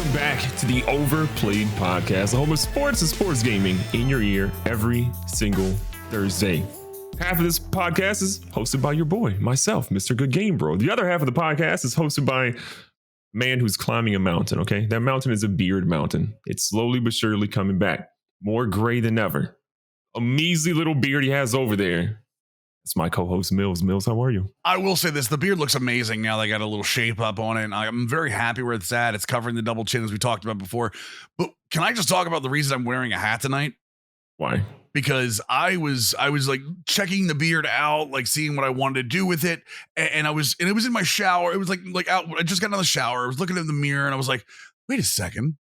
Welcome back to the Overplayed podcast, the home of sports and sports gaming in your ear every single Thursday. Half of this podcast is hosted by your boy, myself, Mr. GoodGameBro. The other half of the podcast is hosted by a man who's climbing a mountain, okay? That mountain is a beard mountain. It's slowly but surely coming back. More gray than ever. A measly little beard he has over there. It's my co-host, Mills. Mills, how are you? I will say this. The beard looks amazing now. They got a little shape up on it. I'm very happy where it's at. It's covering the double chin as we talked about before. But can I just talk about the reason I'm wearing a hat tonight? Why? Because I was like checking the beard out, like seeing what I wanted to do with it. And it was in my shower. It was like out. I just got out of the shower. I was looking in the mirror and I was like, wait a second.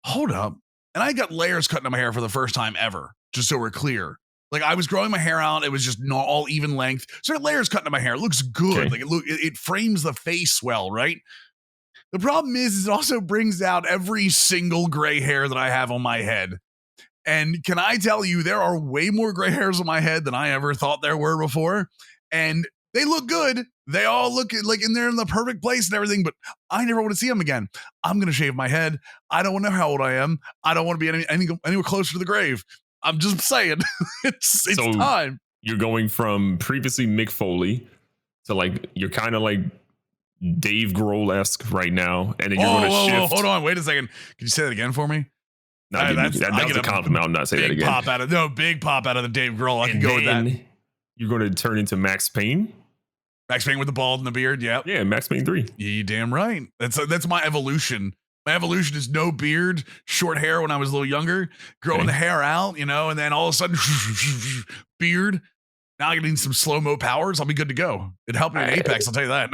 Hold up. And I got layers cut into my hair for the first time ever, just so we're clear. Like I was growing my hair out. It was just not all even length. So I got layers cut into my hair. It looks good. Okay. Like it frames the face well, right? The problem is it also brings out every single gray hair that I have on my head. And can I tell you, there are way more gray hairs on my head than I ever thought there were before. And they look good. They all look like they're in the perfect place and everything, but I never want to see them again. I'm going to shave my head. I don't want to know how old I am. I don't want to be anywhere closer to the grave. I'm just saying, it's so time. You're going from previously Mick Foley to like, you're kind of like Dave Grohl-esque right now. And then you're going to shift. Hold on. Wait a second. Can you say that again for me? No, that was a compliment. I'm not saying that again. Big pop out of the Dave Grohl. I can go with that. You're going to turn into Max Payne. Max Payne with the bald and the beard. Yep. Yeah. Max Payne 3. You damn right. That's my evolution. My evolution is no beard, short hair when I was a little younger, growing the hair out, and then all of a sudden, beard. Now I need some slow-mo powers. I'll be good to go. It'd help me in Apex, I'll tell you that.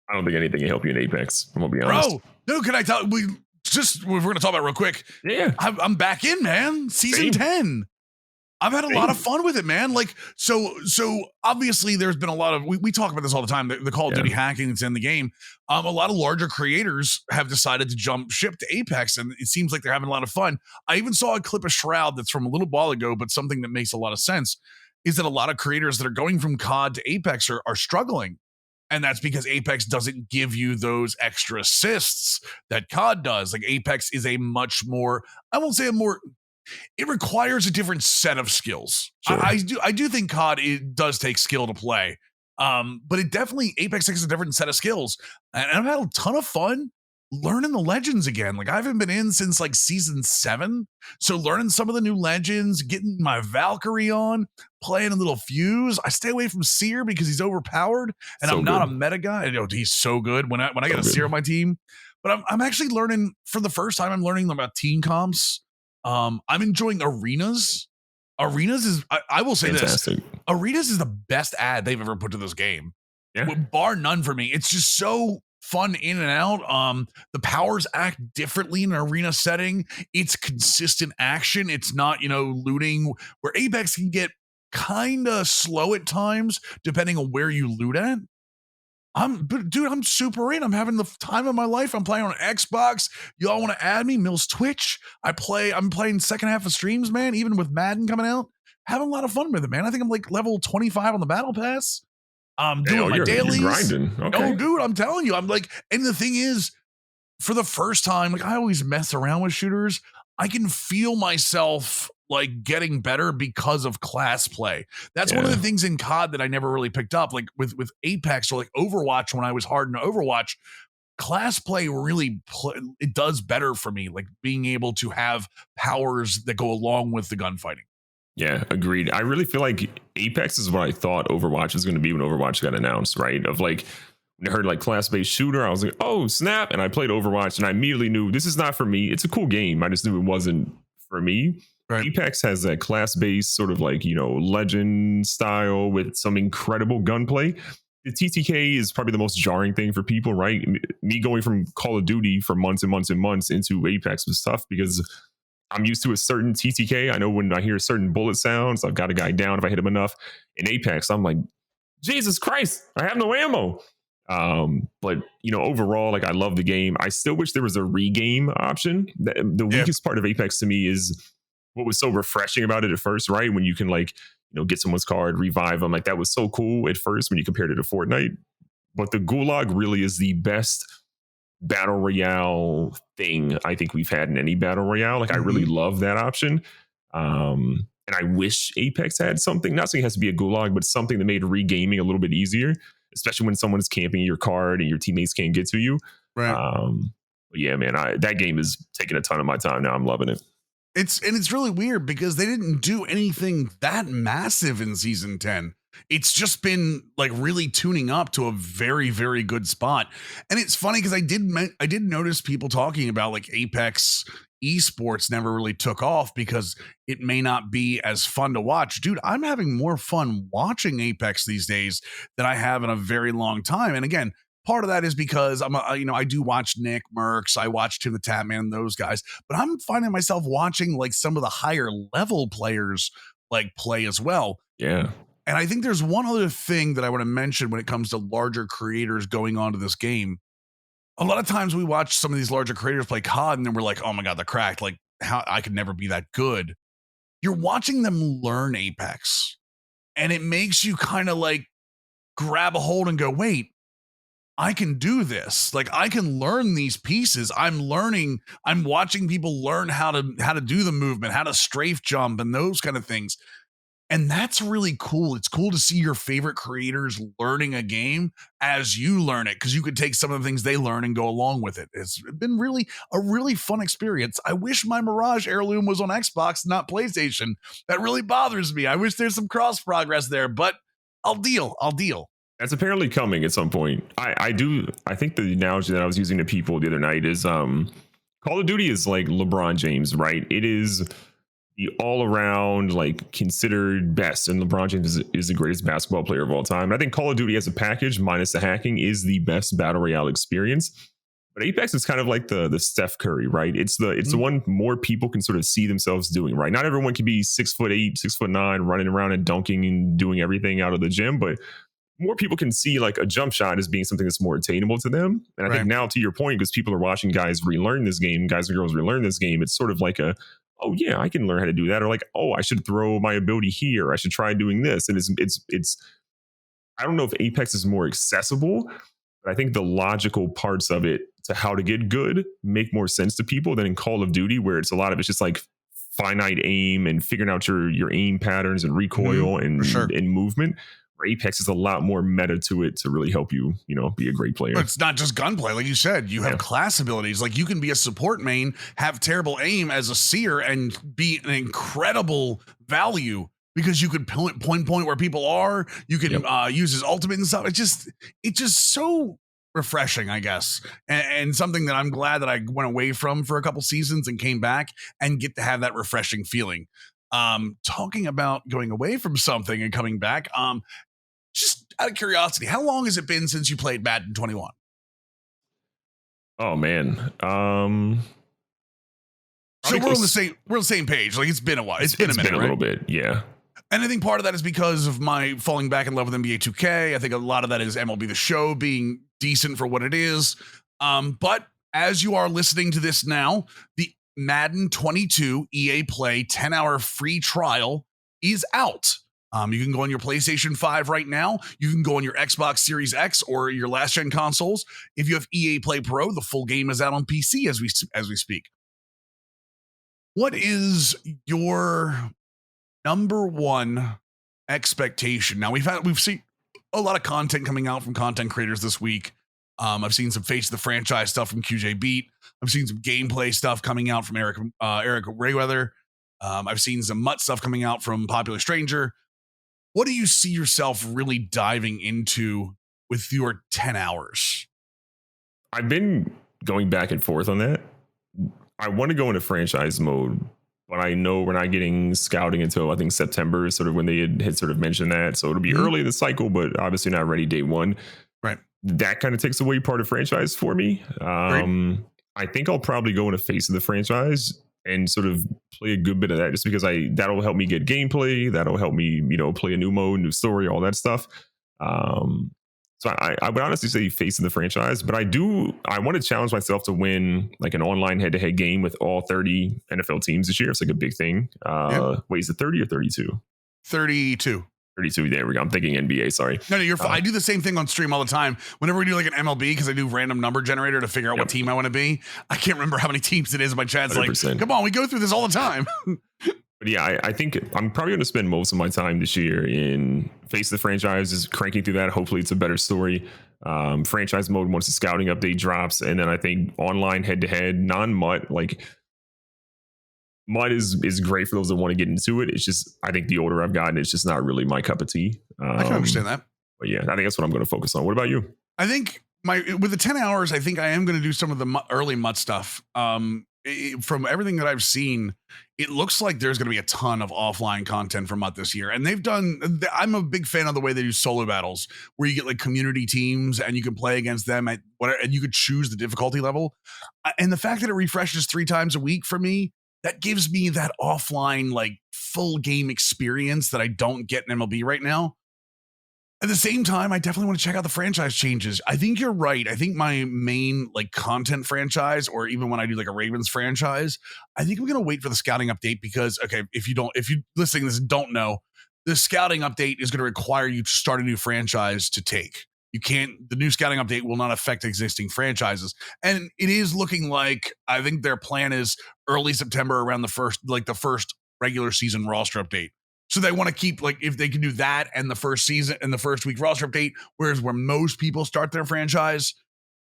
I don't think anything can help you in Apex. I'm going to be honest. Bro, no, can I tell we're going to talk about it real quick. Yeah. I'm back in, man. Season 10. I've had a lot of fun with it, man. Like, so obviously there's been a lot of, we talk about this all the time, the Call of Duty hacking that's in the game. A lot of larger creators have decided to jump ship to Apex, and it seems like they're having a lot of fun. I even saw a clip of Shroud that's from a little while ago, but something that makes a lot of sense is that a lot of creators that are going from COD to Apex are struggling. And that's because Apex doesn't give you those extra assists that COD does. Like Apex is a much more, I won't say it requires a different set of skills. Sure. I do think COD does take skill to play. But it definitely, Apex takes a different set of skills. And I've had a ton of fun learning the legends again. Like I haven't been in since like season 7. So learning some of the new legends, getting my Valkyrie on, playing a little Fuse. I stay away from Seer because he's overpowered and I'm not a meta guy. He's so good when I get a Seer on my team. But I'm actually learning for the first time, I'm learning about team comps. I'm enjoying arenas. Arenas is, I will say Fantastic. This, arenas is the best ad they've ever put to this game. Yeah. Bar none for me. It's just so fun in and out. The powers act differently in an arena setting. It's consistent action. It's not, looting, where Apex can get kind of slow at times, depending on where you loot at. I'm super in. I'm having the time of my life. I'm playing on Xbox. Y'all want to add me? Mills Twitch. I'm playing second half of streams, man. Even with Madden coming out, having a lot of fun with it, man. I think I'm like level 25 on the battle pass. I'm doing my dailies. You're grinding. Okay. No, dude, I'm telling you, I'm like, and the thing is, for the first time, like I always mess around with shooters. I can feel myself like getting better because of class play. That's one of the things in COD that I never really picked up. Like with Apex or like Overwatch, when I was hard in Overwatch, class play really it does better for me. Like being able to have powers that go along with the gunfighting. Yeah, agreed. I really feel like Apex is what I thought Overwatch was going to be when Overwatch got announced, right? Of like, when I heard like class-based shooter, I was like, oh, snap. And I played Overwatch and I immediately knew this is not for me. It's a cool game. I just knew it wasn't for me. Right. Apex has that class-based sort of like, legend style with some incredible gunplay. The TTK is probably the most jarring thing for people, right? Me going from Call of Duty for months and months and months into Apex was tough because I'm used to a certain TTK. I know when I hear certain bullet sounds, I've got a guy down if I hit him enough. In Apex, I'm like, Jesus Christ, I have no ammo. But overall, like I love the game. I still wish there was a regame option. The weakest part of Apex to me is what was so refreshing about it at first, right? When you can get someone's card, revive them. Like that was so cool at first when you compared it to Fortnite. But the Gulag really is the best battle royale thing I think we've had in any battle royale. Like I really love that option. And I wish Apex had something, not saying it has to be a gulag, but something that made regaming a little bit easier, especially when someone is camping your card and your teammates can't get to you. Right. But yeah, man, that game is taking a ton of my time now. I'm loving it. It's really weird because they didn't do anything that massive in season 10. It's just been like really tuning up to a very, very good spot. And it's funny because I did notice people talking about like Apex esports never really took off because it may not be as fun to watch. Dude, I'm having more fun watching Apex these days than I have in a very long time. And again, part of that is because I do watch Nick Mercs, I watch Tim the Tatman, those guys, but I'm finding myself watching like some of the higher level players like play as well. Yeah. And I think there's one other thing that I want to mention when it comes to larger creators going on to this game. A lot of times we watch some of these larger creators play COD and then we're like, oh my God, they're cracked. Like, how I could never be that good. You're watching them learn Apex and it makes you kind of like grab a hold and go, wait, I can do this. Like I can learn these pieces. I'm watching people learn how to do the movement, how to strafe jump and those kind of things. And that's really cool. It's cool to see your favorite creators learning a game as you learn it, because you could take some of the things they learn and go along with it. It's been a really fun experience. I wish my Mirage heirloom was on Xbox, not PlayStation. That really bothers me. I wish there's some cross progress there, but I'll deal. That's apparently coming at some point. I think the analogy that I was using to people the other night is Call of Duty is like LeBron James, right? It is the all around like considered best, and LeBron James is the greatest basketball player of all time. And I think Call of Duty as a package, minus the hacking, is the best battle royale experience. But Apex is kind of like the Steph Curry, right? It's the one more people can sort of see themselves doing, right? Not everyone can be 6'8", 6'9", running around and dunking and doing everything out of the gym, but more people can see like a jump shot as being something that's more attainable to them. And I think now, to your point, because people are watching guys relearn this game, guys and girls relearn this game, it's sort of like oh yeah, I can learn how to do that. Or like, oh, I should throw my ability here. I should try doing this. And it's I don't know if Apex is more accessible, but I think the logical parts of it to how to get good make more sense to people than in Call of Duty, where it's a lot of it's just like finite aim and figuring out your aim patterns and recoil and movement. Apex is a lot more meta to it to really help you, be a great player. But it's not just gunplay. Like you said, you have class abilities. Like you can be a support main, have terrible aim as a seer and be an incredible value because you could point where people are. You can use his ultimate and stuff. It's just so refreshing, I guess. And something that I'm glad that I went away from for a couple seasons and came back and get to have that refreshing feeling. Talking about going away from something and coming back, just out of curiosity, how long has it been since you played Madden 21? Oh man. So we're on the same page. Like it's been a while. It's been a minute, a little bit, yeah. And I think part of that is because of my falling back in love with NBA 2K. I think a lot of that is MLB The Show being decent for what it is. But as you are listening to this now, the Madden 22 EA Play 10-hour free trial is out. You can go on your PlayStation 5 right now. You can go on your Xbox Series X or your last gen consoles. If you have EA Play Pro, the full game is out on PC as we speak. What is your number one expectation? Now we've seen a lot of content coming out from content creators this week. I've seen some Face of the Franchise stuff from QJ Beat. I've seen some gameplay stuff coming out from Eric Rayweather. I've seen some MUT stuff coming out from Popular Stranger. What do you see yourself really diving into with your 10 hours? I've been going back and forth on that. I want to go into franchise mode, but I know we're not getting scouting until I think September, sort of when they had sort of mentioned that. So it'll be early in the cycle, but obviously not ready day one. Right. That kind of takes away part of franchise for me. I think I'll probably go into Face of the Franchise and sort of play a good bit of that, just because that'll help me get gameplay. That'll help me, play a new mode, new story, all that stuff. So I would honestly say Face of the Franchise, but I want to challenge myself to win like an online head-to-head game with all 30 NFL teams this year. It's like a big thing. Wait, is it 30 or 32? 32. 32. There we go. I'm thinking NBA. Sorry. No, you're fine. I do the same thing on stream all the time. Whenever we do like an MLB, because I do random number generator to figure out what team I want to be. I can't remember how many teams it is. My chat's 100%. Like, come on, we go through this all the time. But yeah, I think I'm probably going to spend most of my time this year in Face the Franchise, cranking through that. Hopefully it's a better story. Franchise mode once the scouting update drops. And then I think online head-to-head, non-MUT, like MUT is great for those that want to get into it. It's just, I think the older I've gotten, it's just not really my cup of tea. I can understand that. But yeah, I think that's what I'm going to focus on. What about you? I think with the 10 hours, I think I am going to do some of the early MUT stuff. From everything that I've seen, it looks like there's going to be a ton of offline content from MUT this year. And I'm a big fan of the way they do solo battles, where you get like community teams and you can play against them at whatever, and you could choose the difficulty level. And the fact that it refreshes 3 times a week for me, that gives me that offline, like full game experience that I don't get in MLB right now. At the same time, I definitely want to check out the franchise changes. I think you're right. I think my main like content franchise, or even when I do like a Ravens franchise, I think I'm going to wait for the scouting update because, okay, if you listening to this and don't know, the scouting update is going to require you to start a new franchise to take. The new scouting update will not affect existing franchises. And it is looking like, I think their plan is early September around the first regular season roster update. So they want to keep, like, if they can do that and the first season and the first week roster update, whereas where most people start their franchise,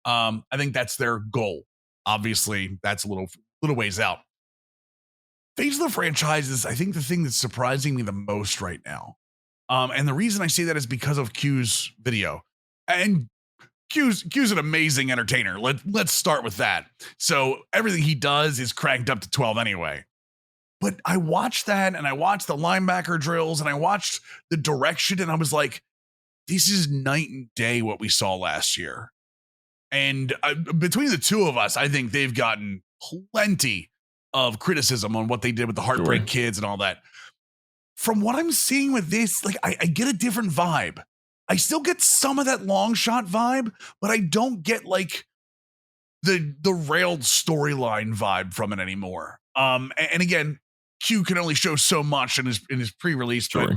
I think that's their goal. Obviously, that's a little ways out. Face of the franchise is, I think, the thing that's surprising me the most right now. And the reason I say that is because of Q's video. And Q's an amazing entertainer. Let's start with that. So everything he does is cranked up to 12 anyway. But I watched that, and I watched the linebacker drills, and I watched the direction, and I was like, this is night and day what we saw last year. And between the two of us, I think they've gotten plenty of criticism on what they did with the Heartbreak Kids and all that. From what I'm seeing with this, like I get a different vibe. I still get some of that long shot vibe, but I don't get like the railed storyline vibe from it anymore. And again, Q can only show so much in his pre-release, but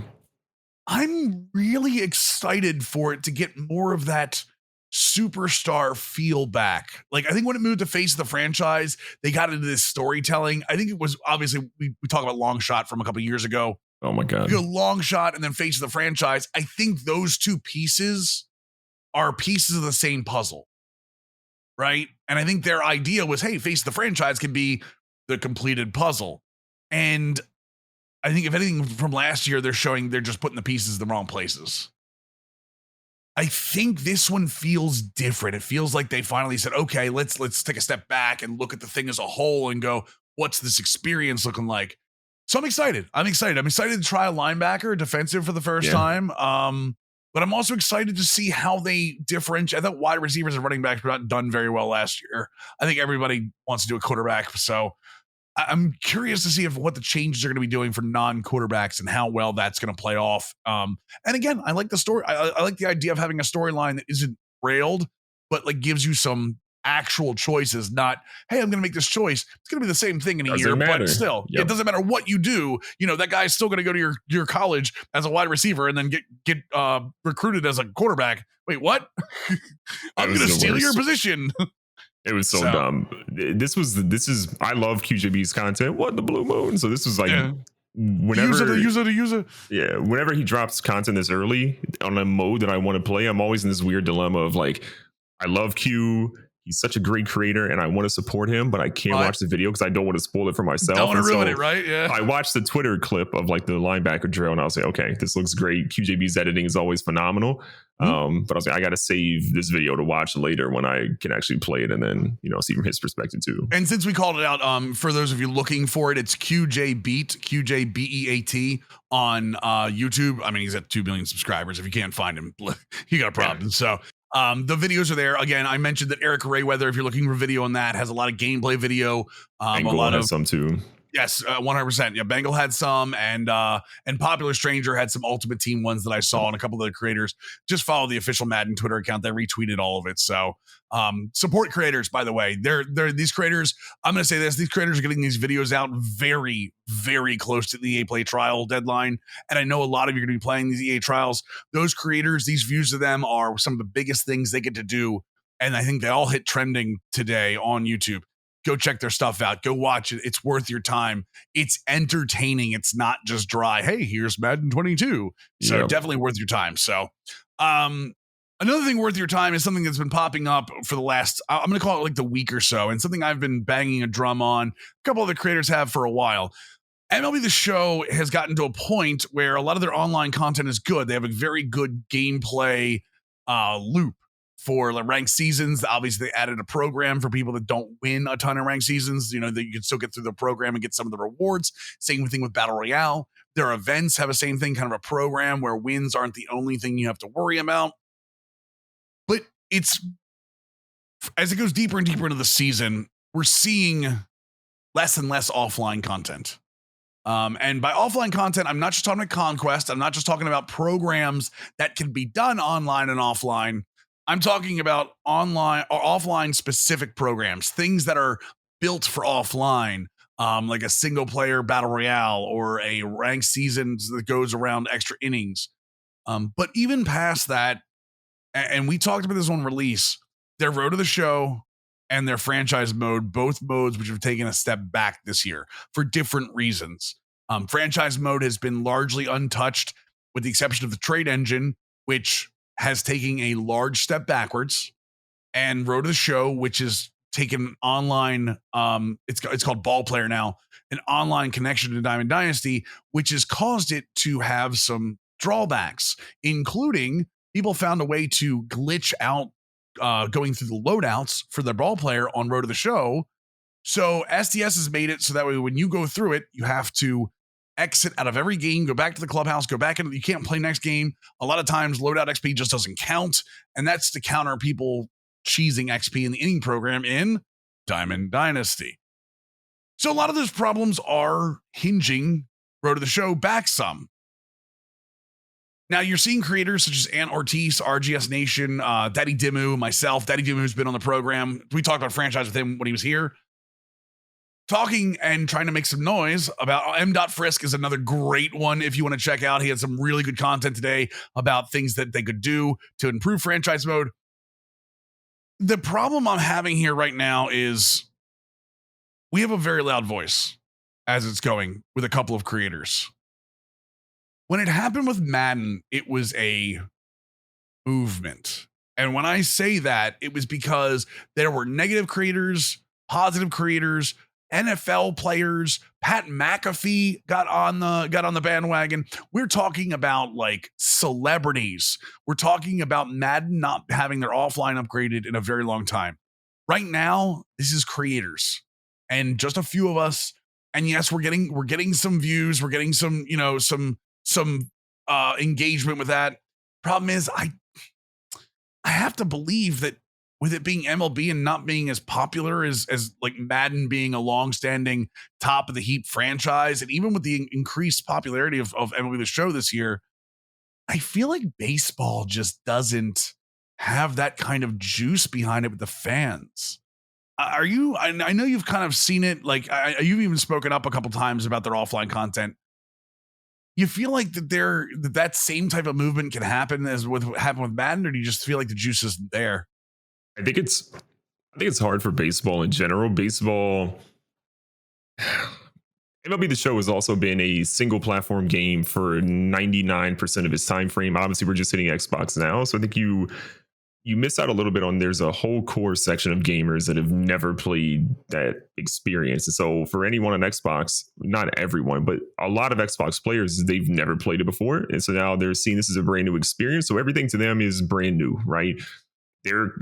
I'm really excited for it to get more of that superstar feel back. Like, I think when it moved to Face of the Franchise, they got into this storytelling. I think it was obviously we talk about Long Shot from a couple of years ago. Oh my God. You go Long Shot and then Face of the Franchise. I think those two pieces are pieces of the same puzzle, right? And I think their idea was, hey, Face of the Franchise can be the completed puzzle. And I think if anything from last year, they're just putting the pieces in the wrong places. I think this one feels different. It feels like they finally said, okay, let's take a step back and look at the thing as a whole and go, what's this experience looking like? So I'm excited. I'm excited to try a linebacker defensive for the first time. But I'm also excited to see how they differentiate. I thought wide receivers and running backs were not done very well last year. I think everybody wants to do a quarterback. So I'm curious to see what the changes are going to be doing for non-quarterbacks and how well that's going to play off. And again, I like the story. I like the idea of having a storyline that isn't railed, but like gives you some actual choices. Not, hey, I'm going to make this choice. It's going to be the same thing in a year, but still, it doesn't matter what you do. You know, that guy's still going to go to your college as a wide receiver and then get recruited as a quarterback. Wait, what? I'm going to steal your position. It was so dumb. This is I love QJB's content. What the blue moon? So this was like whenever user. Yeah, whenever he drops content this early on a mode that I want to play, I'm always in this weird dilemma of like, I love Q. He's such a great creator and I want to support him, but I can't watch the video because I don't want to spoil it for myself. Don't want to ruin it, right? Yeah. I watched the Twitter clip of like the linebacker drill and I was like, okay, this looks great. QJB's editing is always phenomenal. But I was like, I got to save this video to watch later when I can actually play it and then, see from his perspective too. And since we called it out, for those of you looking for it, it's QJBeat on YouTube. I mean, he's at 2 million subscribers. If you can't find him, you got a problem. So the videos are there. Again, I mentioned that Eric Rayweather, if you're looking for video on that, has a lot of gameplay video. A lot of some too. Yes, 100%. Yeah, Bengal had some, and Popular Stranger had some Ultimate Team ones that I saw, and a couple of the creators. Just follow the official Madden Twitter account. They retweeted all of it. So support creators, by the way. They're these creators. I'm going to say this: these creators are getting these videos out very, very close to the EA Play trial deadline, and I know a lot of you are going to be playing these EA trials. Those creators, these views of them are some of the biggest things they get to do, and I think they all hit trending today on YouTube. Go check their stuff out. Go watch it. It's worth your time. It's entertaining. It's not just dry. Hey, here's Madden 22. So definitely worth your time. So another thing worth your time is something that's been popping up for the last, I'm going to call it like the week or so, and something I've been banging a drum on. A couple of the creators have for a while. MLB The Show has gotten to a point where a lot of their online content is good. They have a very good gameplay loop. For the ranked seasons, obviously they added a program for people that don't win a ton of ranked seasons, that you can still get through the program and get some of the rewards. Same thing with Battle Royale. Their events have the same thing, kind of a program where wins aren't the only thing you have to worry about. But it's, as it goes deeper and deeper into the season, we're seeing less and less offline content. And by offline content, I'm not just talking about Conquest. I'm not just talking about programs that can be done online and offline. I'm talking about online or offline specific programs, things that are built for offline, like a single player battle royale or a ranked season that goes around extra innings. But even past that, and we talked about this on release, their Road to the Show and their franchise mode, both modes which have taken a step back this year for different reasons. Franchise mode has been largely untouched with the exception of the trade engine, which has taken a large step backwards, and Road to the Show, which is taken online. It's called Ball Player now, an online connection to Diamond Dynasty, which has caused it to have some drawbacks, including people found a way to glitch out going through the loadouts for the Ball Player on Road to the Show. So SDS has made it so that way when you go through it, you have to exit out of every game, go back to the clubhouse, go back into, you can't play next game. A lot of times loadout XP just doesn't count. And that's to counter people cheesing XP in the inning program in Diamond Dynasty. So a lot of those problems are hinging Road to the Show back some. Now you're seeing creators such as Ant Ortiz, RGS Nation, Daddy Dimmu, myself. Daddy Dimmu has been on the program. We talked about franchise with him when he was here. Talking and trying to make some noise about M. Frisk is another great one if you want to check out. He had some really good content today about things that they could do to improve franchise mode. The problem I'm having here right now is we have a very loud voice as it's going with a couple of creators. When it happened with Madden, it was a movement. And when I say that, it was because there were negative creators, positive creators, NFL players. Pat McAfee got on the bandwagon. We're talking about like celebrities. We're talking about Madden not having their offline upgraded in a very long time. Right now, this is creators and just a few of us. And yes, we're getting some views. We're getting some, some engagement with that. Problem is, I have to believe that with it being MLB and not being as popular as like Madden being a longstanding top of the heap franchise, and even with the increased popularity of MLB The Show this year, I feel like baseball just doesn't have that kind of juice behind it with the fans. Are you? I know you've kind of seen it. Like you've even spoken up a couple times about their offline content. You feel like that same type of movement can happen as what happened with Madden, or do you just feel like the juice isn't there? I think it's hard for baseball in general. Baseball, MLB The Show has also been a single platform game for 99% of its time frame. Obviously, we're just hitting Xbox now, so I think you miss out a little bit on. There's a whole core section of gamers that have never played that experience. And so for anyone on Xbox, not everyone, but a lot of Xbox players, they've never played it before, and so now they're seeing this as a brand new experience. So everything to them is brand new, right?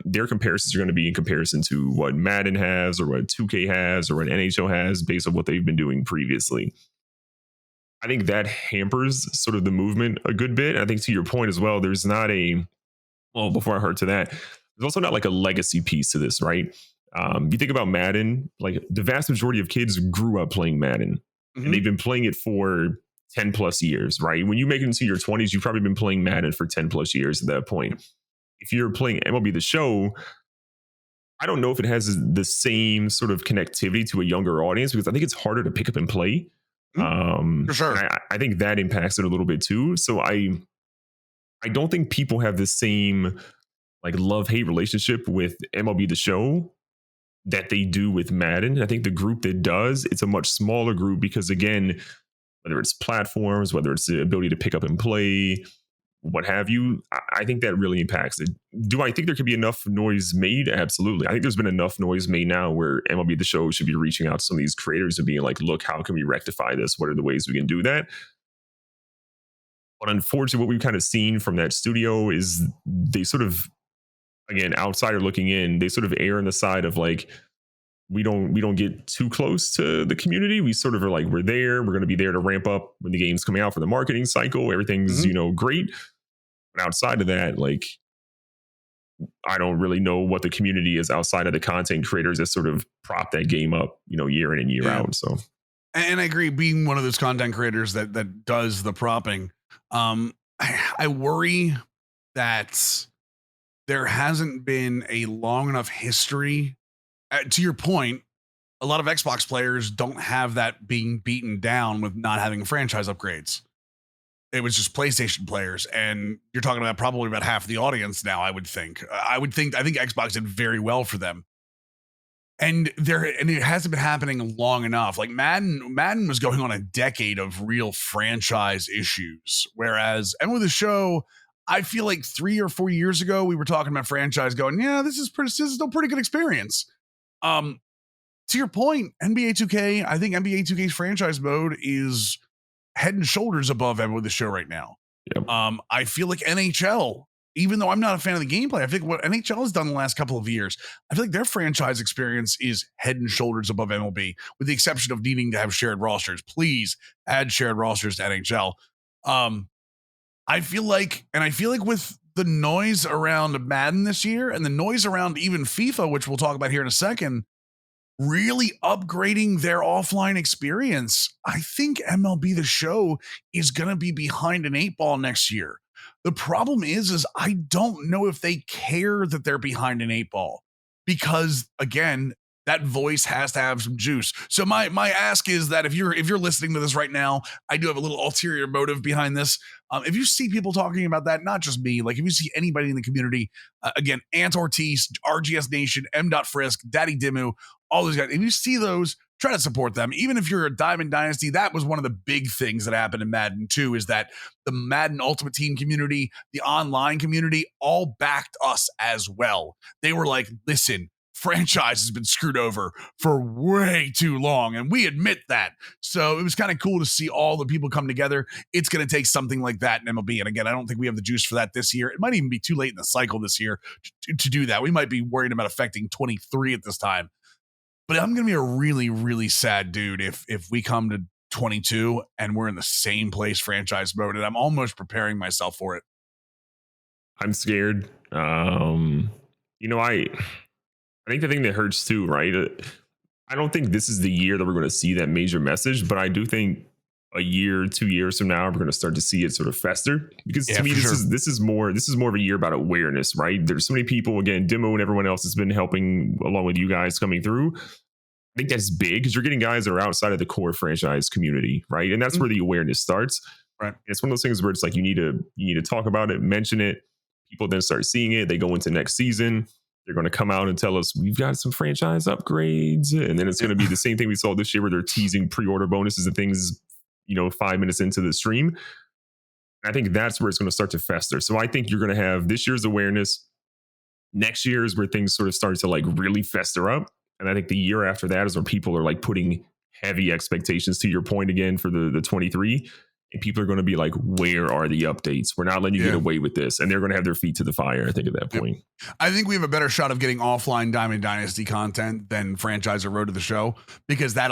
Their comparisons are going to be in comparison to what Madden has or what 2K has or what NHL has based on what they've been doing previously. I think that hampers sort of the movement a good bit. I think to your point as well, there's not before I heard to that, there's also not like a legacy piece to this, right? You think about Madden, like the vast majority of kids grew up playing Madden, and they've been playing it for 10 plus years, right? When you make it into your 20s, you've probably been playing Madden for 10 plus years at that point. If you're playing MLB The Show, I don't know if it has the same sort of connectivity to a younger audience, because I think it's harder to pick up and play. For sure. I think that impacts it a little bit too. So I don't think people have the same like love-hate relationship with MLB The Show that they do with Madden. I think the group that does, it's a much smaller group because, again, whether it's platforms, whether it's the ability to pick up and play, what have you, I think that really impacts it. Do I think there could be enough noise made? Absolutely. I think there's been enough noise made now where MLB The Show should be reaching out to some of these creators and being like, look, how can we rectify this? What are the ways we can do that? But unfortunately, what we've kind of seen from that studio is they sort of, again, outsider looking in, they sort of err on the side of like, we don't get too close to the community. We sort of are like, we're going to be there to ramp up when the game's coming out for the marketing cycle. Everything's, great. But outside of that, like, I don't really know what the community is outside of the content creators that sort of prop that game up, year in and year out. So, and I agree, being one of those content creators that does the propping, I worry that there hasn't been a long enough history. To your point, a lot of Xbox players don't have that being beaten down with not having franchise upgrades. It was just PlayStation players, and you're talking about probably about half the audience now. I think Xbox did very well for them, and it hasn't been happening long enough. Like Madden was going on a decade of real franchise issues, whereas with the show, I feel like 3 or 4 years ago we were talking about franchise going, yeah, this is still pretty good experience. To your point, NBA 2K, I think NBA 2K's franchise mode is head and shoulders above with the show right now. Yep. I feel like NHL, even though I'm not a fan of the gameplay, I think what NHL has done the last couple of years, I feel like their franchise experience is head and shoulders above MLB, with the exception of needing to have shared rosters. Please add shared rosters to NHL. I feel like with the noise around Madden this year and the noise around even FIFA, which we'll talk about here in a second, really upgrading their offline experience, I think MLB The Show is going to be behind an 8 ball next year. The problem is I don't know if they care that they're behind an 8 ball, because again, that voice has to have some juice. So my ask is that if you're listening to this right now, I do have a little ulterior motive behind this. If you see people talking about that, not just me, like if you see anybody in the community, again, Ant Ortiz, RGS Nation, M. Frisk, Daddy Dimmu, all those guys, if you see those, try to support them. Even if you're a Diamond Dynasty, that was one of the big things that happened in Madden 2, is that the Madden Ultimate Team community, the online community, all backed us as well. They were like, listen, franchise has been screwed over for way too long, and we admit that. So it was kind of cool to see all the people come together. It's going to take something like that in MLB, and again, I don't think we have the juice for that this year. It might even be too late in the cycle this year to do that. We might be worried about affecting 23 at this time, but I'm going to be a really, really sad dude if we come to 22 and we're in the same place franchise mode, and I'm almost preparing myself for it. I'm scared. I think the thing that hurts too, right? I don't think this is the year that we're going to see that major message, but I do think a year, 2 years from now, we're going to start to see it sort of fester. Because to me, this is more of a year about awareness, right? There's so many people, again, Demo and everyone else has been helping along with you guys coming through. I think that's big because you're getting guys that are outside of the core franchise community, right? And that's where the awareness starts. Right. It's one of those things where it's like you need to talk about it, mention it. People then start seeing it. They go into next season. They're going to come out and tell us we've got some franchise upgrades. And then it's going to be the same thing we saw this year where they're teasing pre-order bonuses and things, 5 minutes into the stream. I think that's where it's going to start to fester. So I think you're going to have this year's awareness. Next year is where things sort of start to like really fester up. And I think the year after that is where people are like putting heavy expectations, to your point again, for the 23. And people are going to be like, where are the updates? We're not letting you get away with this. And they're going to have their feet to the fire, I think, at that point. I think we have a better shot of getting offline Diamond Dynasty content than Franchise or Road to the Show, because that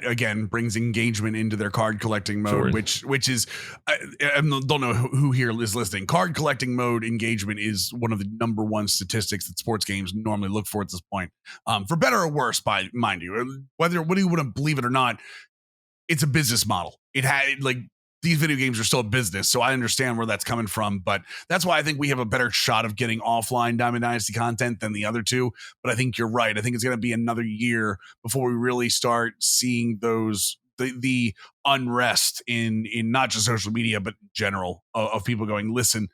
again brings engagement into their card collecting mode, which is, I don't know who here is listening. Card collecting mode engagement is one of the number one statistics that sports games normally look for at this point, for better or worse, mind you. Whether you wouldn't believe it or not, it's a business model. It had these video games are still a business, so I understand where that's coming from, but that's why I think we have a better shot of getting offline Diamond Dynasty content than the other two. But I think you're right. I think it's going to be another year before we really start seeing the unrest in not just social media, but general of people going, listen,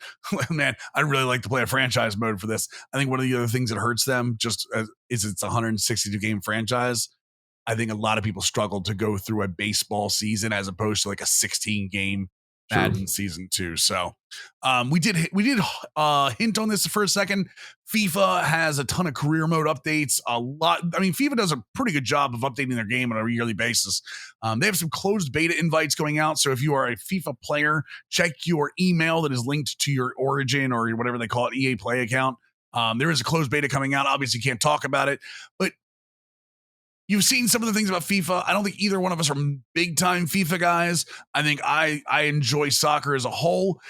man, I'd really like to play a franchise mode for this. I think one of the other things that hurts them is it's a 162 game franchise. I think a lot of people struggle to go through a baseball season as opposed to like a 16 game Madden season 2. So we did hint on this for a second. FIFA has a ton of career mode updates. FIFA does a pretty good job of updating their game on a yearly basis. They have some closed beta invites going out. So if you are a FIFA player, check your email that is linked to your Origin or whatever they call it, EA Play account. There is a closed beta coming out. Obviously, you can't talk about it, but you've seen some of the things about FIFA. I don't think either one of us are big time FIFA guys. I think I enjoy soccer as a whole.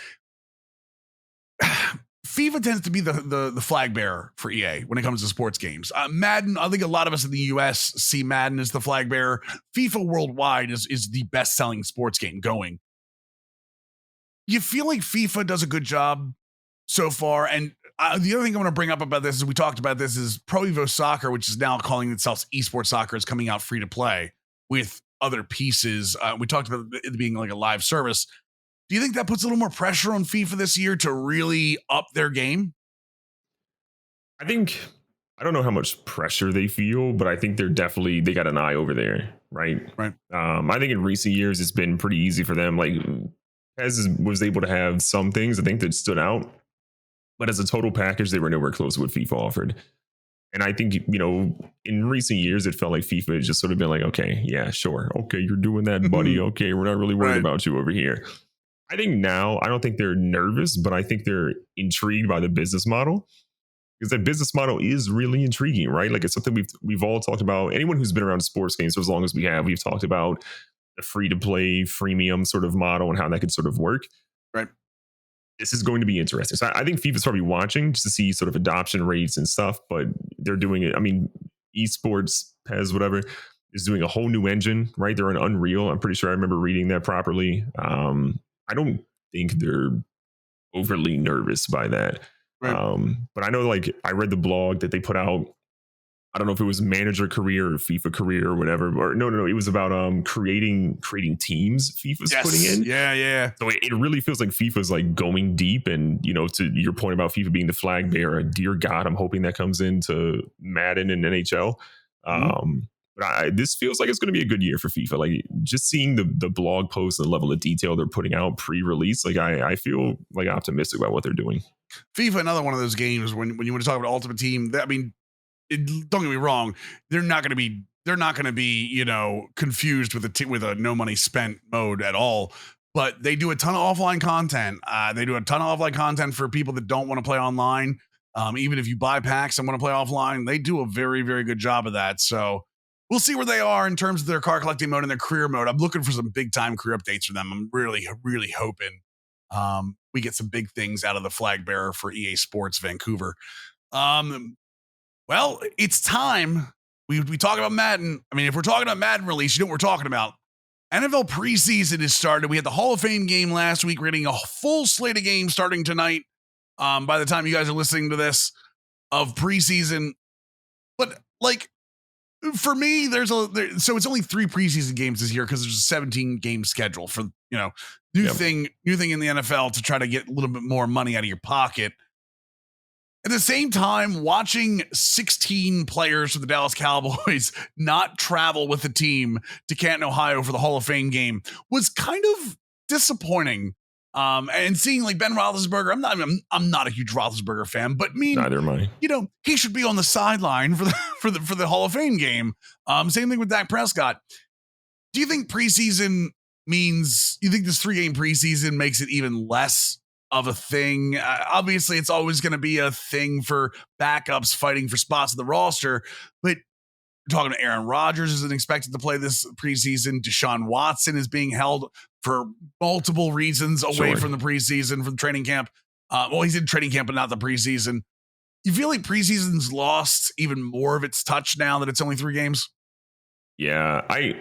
FIFA tends to be the flag bearer for EA when it comes to sports games. Madden, I think a lot of us in the US see Madden as the flag bearer. FIFA worldwide is the best selling sports game going. You feel like FIFA does a good job so far, and the other thing I want to bring up about this is we talked about this is Pro Evo Soccer, which is now calling itself esports soccer, is coming out free to play with other pieces. We talked about it being like a live service. Do you think that puts a little more pressure on FIFA this year to really up their game? I don't know how much pressure they feel, but I think they got an eye over there. Right. I think in recent years, it's been pretty easy for them. Like PES was able to have some things I think that stood out. But as a total package, they were nowhere close to what FIFA offered. And I think, in recent years, it felt like FIFA has just sort of been like, okay, yeah, sure. Okay, you're doing that, buddy. Okay, we're not really worried about you over here. I think now, I don't think they're nervous, but I think they're intrigued by the business model. Because that business model is really intriguing, right? Like it's something we've all talked about. Anyone who's been around sports games for as long as we have, we've talked about the free-to-play, freemium sort of model and how that could sort of work. Right. This is going to be interesting. So I think FIFA's probably watching just to see sort of adoption rates and stuff, but they're doing it. I mean, esports, PES, whatever, is doing a whole new engine, right? They're in Unreal. I'm pretty sure I remember reading that properly. I don't think they're overly nervous by that. Right. But I know, like, I read the blog that they put out. I don't know if it was manager career or FIFA career or whatever, or no. It was about creating teams FIFA's putting in. Yeah. So it really feels like FIFA's like going deep, and to your point about FIFA being the flag bearer, dear God, I'm hoping that comes into Madden and NHL. But this feels like it's going to be a good year for FIFA. Like just seeing the blog posts, the level of detail they're putting out pre-release, like I feel like optimistic about what they're doing. FIFA, another one of those games when you want to talk about Ultimate Team. I mean. Don't get me wrong. They're not going to be, confused with a no money spent mode at all. But they do a ton of offline content. They do a ton of offline content for people that don't want to play online. Even if you buy packs and want to play offline, they do a very, very good job of that. So we'll see where they are in terms of their car collecting mode and their career mode. I'm looking for some big time career updates for them. I'm really, really hoping we get some big things out of the flag bearer for EA Sports Vancouver. Well, it's time. We talk about Madden. I mean, if we're talking about Madden release, you know what we're talking about. NFL preseason is started. We had the Hall of Fame game last week. We're getting a full slate of games starting tonight. By the time you guys are listening to this, of preseason. But like for me, so it's only 3 preseason games this year because there's a 17 game schedule for new thing in the NFL to try to get a little bit more money out of your pocket. At the same time, watching 16 players for the Dallas Cowboys not travel with the team to Canton, Ohio for the Hall of Fame game was kind of disappointing. And seeing like Ben Roethlisberger, I'm not a huge Roethlisberger fan, but neither am I. He should be on the sideline for the Hall of Fame game. Same thing with Dak Prescott. Do you think preseason means you think this 3-game preseason makes it even less of a thing. Obviously, it's always going to be a thing for backups fighting for spots in the roster, but talking to Aaron Rodgers isn't expected to play this preseason. Deshaun Watson is being held for multiple reasons away from the preseason, from training camp. Well, he's in training camp, but not the preseason. You feel like preseason's lost even more of its touch now that it's only 3 games? Yeah, I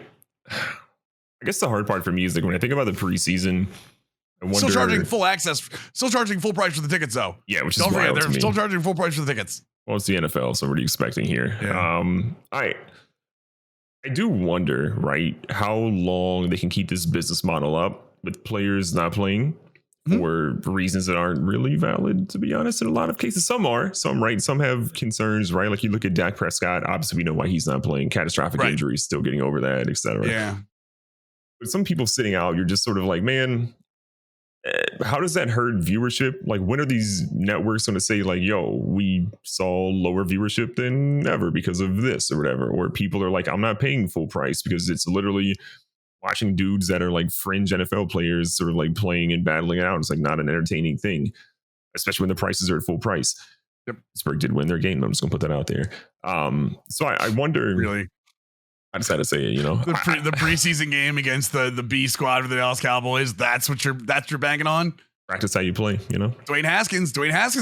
guess the hard part for me is like when I think about the preseason, I wonder, still charging full access, still charging full price for the tickets, though. Yeah, which is don't forget they're still charging full price for the tickets. Well, it's the NFL, so what are you expecting here? Yeah. I do wonder, right, how long they can keep this business model up with players not playing for reasons that aren't really valid, to be honest. In a lot of cases, some are, some right, some have concerns, right? Like you look at Dak Prescott, obviously we know why he's not playing, catastrophic injuries, still getting over that, etc. Yeah. But some people sitting out, you're just sort of like, man, how does that hurt viewership? Like, when are these networks going to say like, yo, we saw lower viewership than ever because of this or whatever? Or people are like, I'm not paying full price because it's literally watching dudes that are like fringe NFL players sort of like playing and battling it out. It's like not an entertaining thing, especially when the prices are at full price. Yep. Pittsburgh did win their game. I'm just gonna put that out there. So I wonder. Really? I just had to say it, you know. The preseason game against the B squad for the Dallas Cowboys. That's what you're banking on. Practice how you play, you know. Dwayne Haskins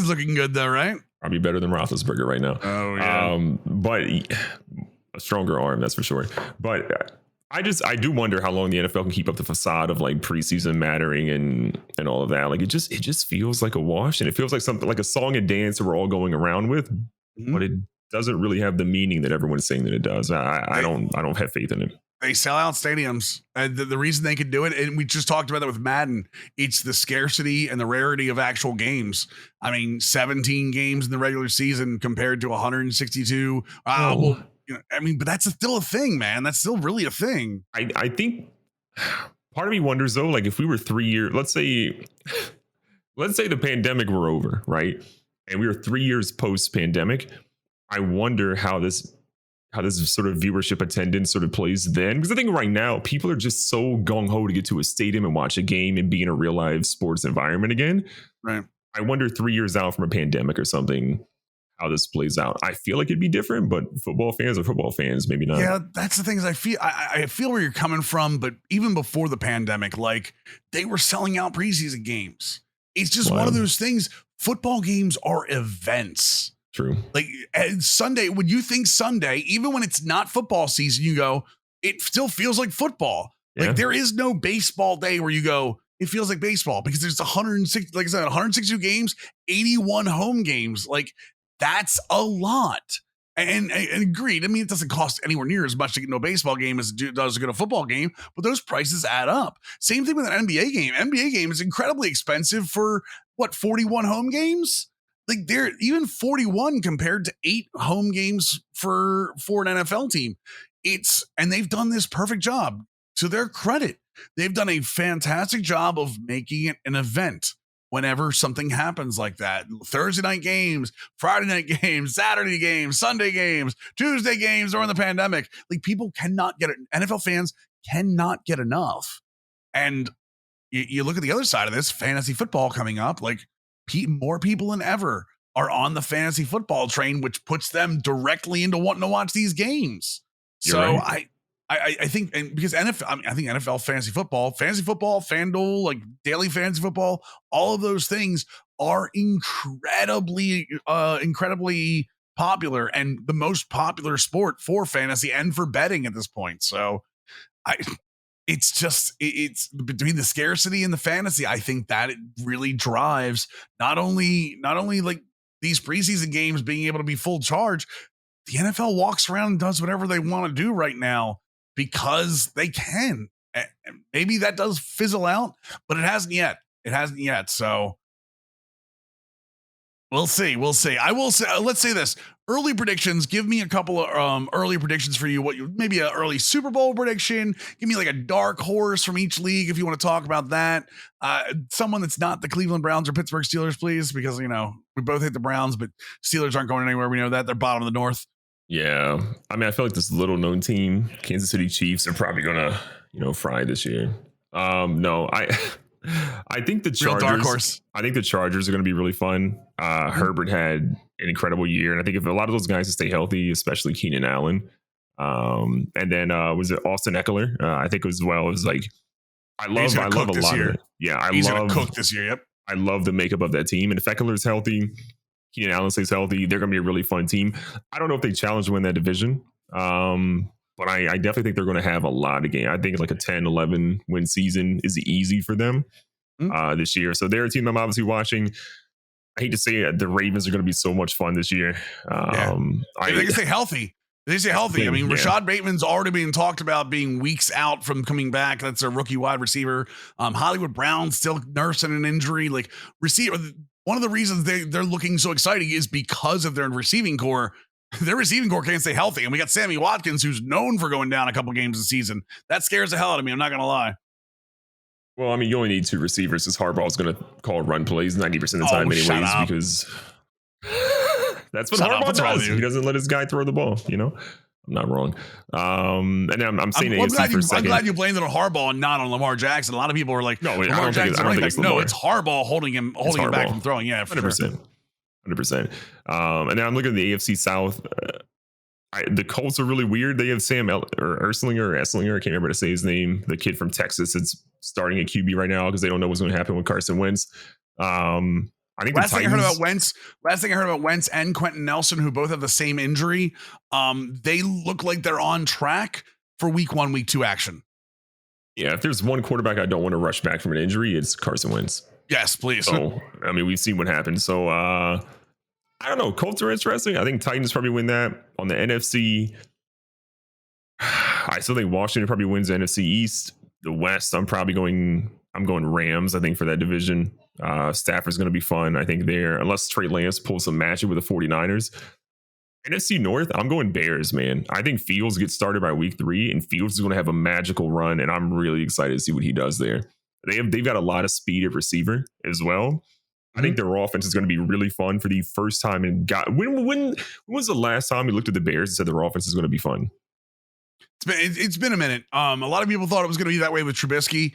looking good though, right? Probably better than Roethlisberger right now. Oh yeah. But a stronger arm, that's for sure. But I do wonder how long the NFL can keep up the facade of like preseason mattering and all of that. Like it just feels like a wash, and it feels like something like a song and dance that we're all going around with, but it doesn't really have the meaning that everyone's saying that it does. I don't have faith in it. They sell out stadiums. And the reason they could do it, and we just talked about that with Madden, it's the scarcity and the rarity of actual games. I mean, 17 games in the regular season compared to 162. Well, you know, I mean, but that's still a thing, man. That's still really a thing. I think part of me wonders though, like if we were 3 years, let's say the pandemic were over, right? And we were 3 years post-pandemic. I wonder how this sort of viewership attendance sort of plays then. Because I think right now people are just so gung-ho to get to a stadium and watch a game and be in a real live sports environment again. Right. I wonder 3 years out from a pandemic or something, how this plays out. I feel like it'd be different, but football fans are football fans, maybe not. Yeah, that's the thing is I feel where you're coming from, but even before the pandemic, like they were selling out preseason games. It's just one of those things. Football games are events. True. Like Sunday, when you think Sunday, even when it's not football season, you go, it still feels like football. Yeah. Like there is no baseball day where you go, it feels like baseball because there's 160, like I said, 162 games, 81 home games. Like that's a lot. And agreed. I mean, it doesn't cost anywhere near as much to get into a baseball game as it does to get a football game, but those prices add up. Same thing with an NBA game. NBA game is incredibly expensive for 41 home games? Like they're even 41 compared to 8 home games for an NFL team. And they've done this perfect job. To their credit, they've done a fantastic job of making it an event whenever something happens like that. Thursday night games, Friday night games, Saturday games, Sunday games, Tuesday games during the pandemic. Like people cannot get it. NFL fans cannot get enough. And you look at the other side of this, fantasy football coming up, like more people than ever are on the fantasy football train, which puts them directly into wanting to watch these games. You're right. I think, and because I think NFL fantasy football, FanDuel, like daily fantasy football, all of those things are incredibly popular and the most popular sport for fantasy and for betting at this point. So it's between the scarcity and the fantasy. I think that it really drives not only like these preseason games being able to be full charge. The NFL walks around and does whatever they want to do right now because they can. Maybe that does fizzle out, but it hasn't yet. So we'll see. I will say, let's say this. Early predictions. Give me a couple of early predictions for you. Maybe an early Super Bowl prediction. Give me like a dark horse from each league if you want to talk about that. Someone that's not the Cleveland Browns or Pittsburgh Steelers, please, because we both hate the Browns, but Steelers aren't going anywhere. We know that they're bottom of the North. Yeah, I mean, I feel like this little known team, Kansas City Chiefs, are probably gonna fry this year. No, I think the Real dark Chargers. horse. I think the Chargers are going to be really fun. Herbert had an incredible year, and I think if a lot of those guys to stay healthy, especially Keenan Allen, and then was it Austin Eckler? I think as well as like I love a lot of it. Yeah, he's gonna cook this year. Yep. I love the makeup of that team, and if Eckler's healthy, Keenan Allen stays healthy, they're going to be a really fun team. I don't know if they challenge to win that division. But I definitely think they're going to have a lot of games. I think like a 10, 11 win season is easy for them this year. So they're a team I'm obviously watching. I hate to say it, the Ravens are going to be so much fun this year. They can stay healthy. They stay healthy. I mean, Rashad Bateman's already being talked about being weeks out from coming back. That's a rookie wide receiver. Hollywood Brown still nursing an injury. Like receiver, one of the reasons they're looking so exciting is because of their receiving core. Their receiving core can't stay healthy. And we got Sammy Watkins, who's known for going down a couple games a season. That scares the hell out of me. I'm not going to lie. Well, I mean, you only need 2 receivers because Harbaugh's going to call run plays 90% of the time anyways, because that's what Harbaugh does. He doesn't let his guy throw the ball, you know? I'm not wrong. And I'm saying AFC for a second. I'm glad you blamed it on Harbaugh and not on Lamar Jackson. A lot of people are like, no, I don't think it's Lamar. No, it's Harbaugh holding him back from throwing. Yeah, 100%. Sure. 100%. And now I'm looking at the AFC South. The Colts are really weird. They have Sam Esslinger. I can't remember to say his name. The kid from Texas. It's starting at QB right now because they don't know what's going to happen with Carson Wentz. I think last thing I heard about Wentz and Quentin Nelson, who both have the same injury. They look like they're on track for week 1, week 2 action. Yeah, if there's one quarterback I don't want to rush back from an injury, it's Carson Wentz. Yes, please. So, I mean, we've seen what happened. So, I don't know. Colts are interesting. I think Titans probably win that. On the NFC, I still think Washington probably wins the NFC East. The West, I'm going Rams, I think, for that division. Stafford's going to be fun, I think, there. Unless Trey Lance pulls some magic with the 49ers. NFC North, I'm going Bears, man. I think Fields gets started by week 3, and Fields is going to have a magical run, and I'm really excited to see what he does there. They've got a lot of speed at receiver as well. I think their offense is going to be really fun for the first time. And when was the last time we looked at the Bears and said their offense is going to be fun? It's been a minute. A lot of people thought it was going to be that way with Trubisky,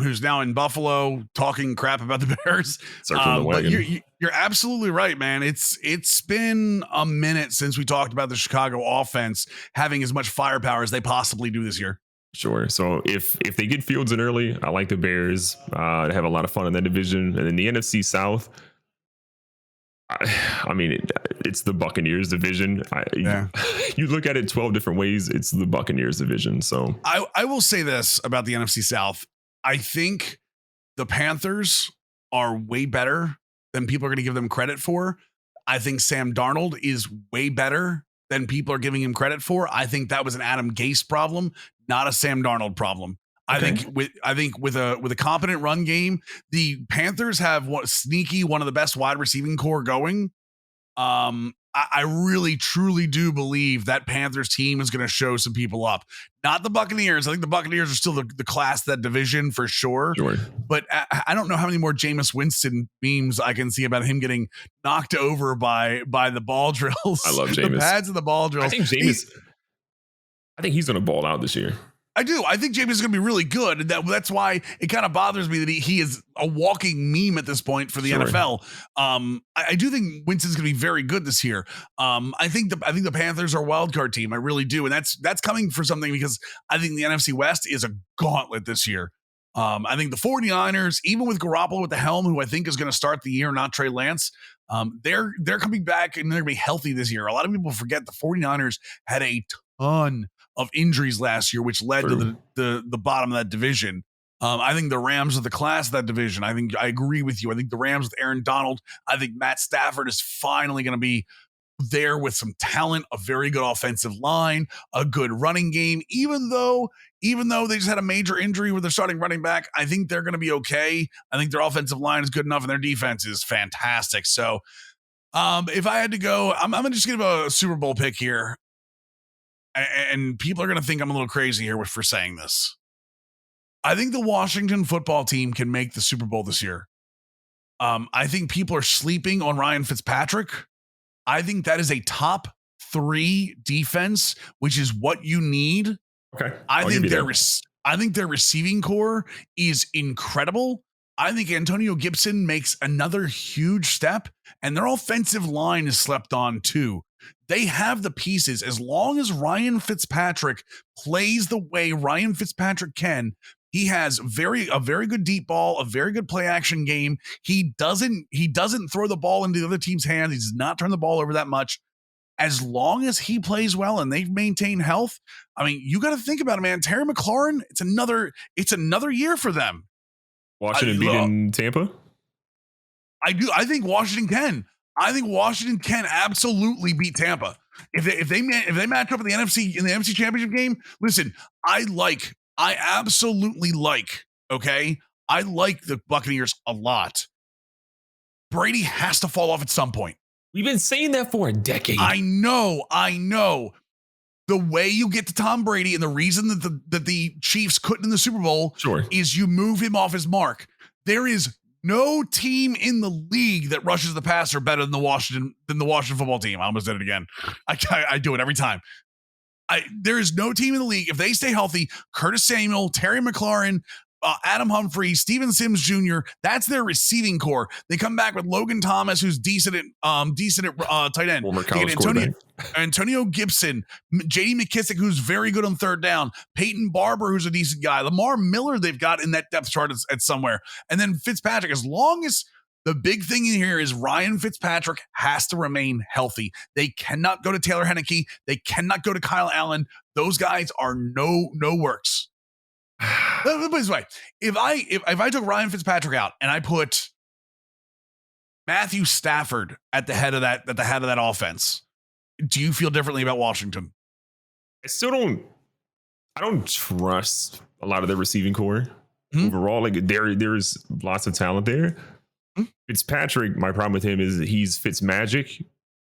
who's now in Buffalo talking crap about the Bears. But you're absolutely right, man. It's been a minute since we talked about the Chicago offense having as much firepower as they possibly do this year. Sure. So if they get Fields in early, I like the Bears. They have a lot of fun in that division. And then the NFC South, I mean, it's the Buccaneers division. You look at it 12 different ways. It's the Buccaneers division. So I will say this about the NFC South. I think the Panthers are way better than people are going to give them credit for. I think Sam Darnold is way better than people are giving him credit for. I think that was an Adam Gase problem, not a Sam Darnold problem. Okay. I think with a competent run game, the Panthers have one of the best wide receiving core going. I really truly do believe that Panthers team is going to show some people up. Not the Buccaneers. I think the Buccaneers are still the class of that division for sure. But I don't know how many more Jameis Winston memes I can see about him getting knocked over by the ball drills. I love Jameis. The pads and the ball drills. I think he's going to ball out this year. I do. I think Jameis is going to be really good. And that's why it kind of bothers me that he is a walking meme at this point for the NFL. I do think Winston's going to be very good this year. I think the Panthers are a wild card team. I really do. And that's coming for something because I think the NFC West is a gauntlet this year. I think the 49ers, even with Garoppolo at the helm, who I think is going to start the year, not Trey Lance, they're coming back and they're going to be healthy this year. A lot of people forget the 49ers had a ton of injuries last year, which led to the bottom of that division. I think the Rams are the class of that division. I agree with you. I think the Rams with Aaron Donald, I think Matt Stafford is finally going to be there with some talent, a very good offensive line, a good running game. Even though they just had a major injury with their starting running back, I think they're going to be okay. I think their offensive line is good enough and their defense is fantastic. So if I had to go, I'm going to just give a Super Bowl pick here. And people are going to think I'm a little crazy here for saying this. I think the Washington football team can make the Super Bowl this year. I think people are sleeping on Ryan Fitzpatrick. I think that is a top 3 defense, which is what you need. Okay. I I think their receiving core is incredible. I think Antonio Gibson makes another huge step, and their offensive line is slept on too. They have the pieces. As long as Ryan Fitzpatrick plays the way Ryan Fitzpatrick can, he has a very good deep ball, a very good play action game. He doesn't throw the ball into the other team's hands. He does not turn the ball over that much. As long as he plays well and they maintain health, I mean, you got to think about it, man. Terry McLaurin, it's another year for them. Washington beating Tampa? I think Washington can. I think Washington can absolutely beat Tampa. If they match up in the NFC Championship game, listen, I absolutely like the Buccaneers a lot. Brady has to fall off at some point. We've been saying that for a decade. I know. The way you get to Tom Brady and the reason that the Chiefs couldn't in the Super Bowl is you move him off his mark. There is no team in the league that rushes the passer better than the Washington football team. I almost did it again. I do it every time. There is no team in the league. If they stay healthy, Curtis Samuel, Terry McLaurin, Adam Humphrey, Steven Sims Jr., that's their receiving core. They come back with Logan Thomas, who's decent at tight end. Former college quarterback. Antonio Gibson, J.D. McKissick, who's very good on third down, Peyton Barber, who's a decent guy, Lamar Miller they've got in that depth chart at somewhere, and then Fitzpatrick. As long as the big thing in here is Ryan Fitzpatrick has to remain healthy. They cannot go to Taylor Henneke. They cannot go to Kyle Allen. Those guys are no works. Let me put it this way: if I took Ryan Fitzpatrick out and I put Matthew Stafford at the head of that offense, do you feel differently about Washington? I don't trust a lot of their receiving core overall. Like there's lots of talent there. Fitzpatrick, my problem with him is that he's Fitzmagic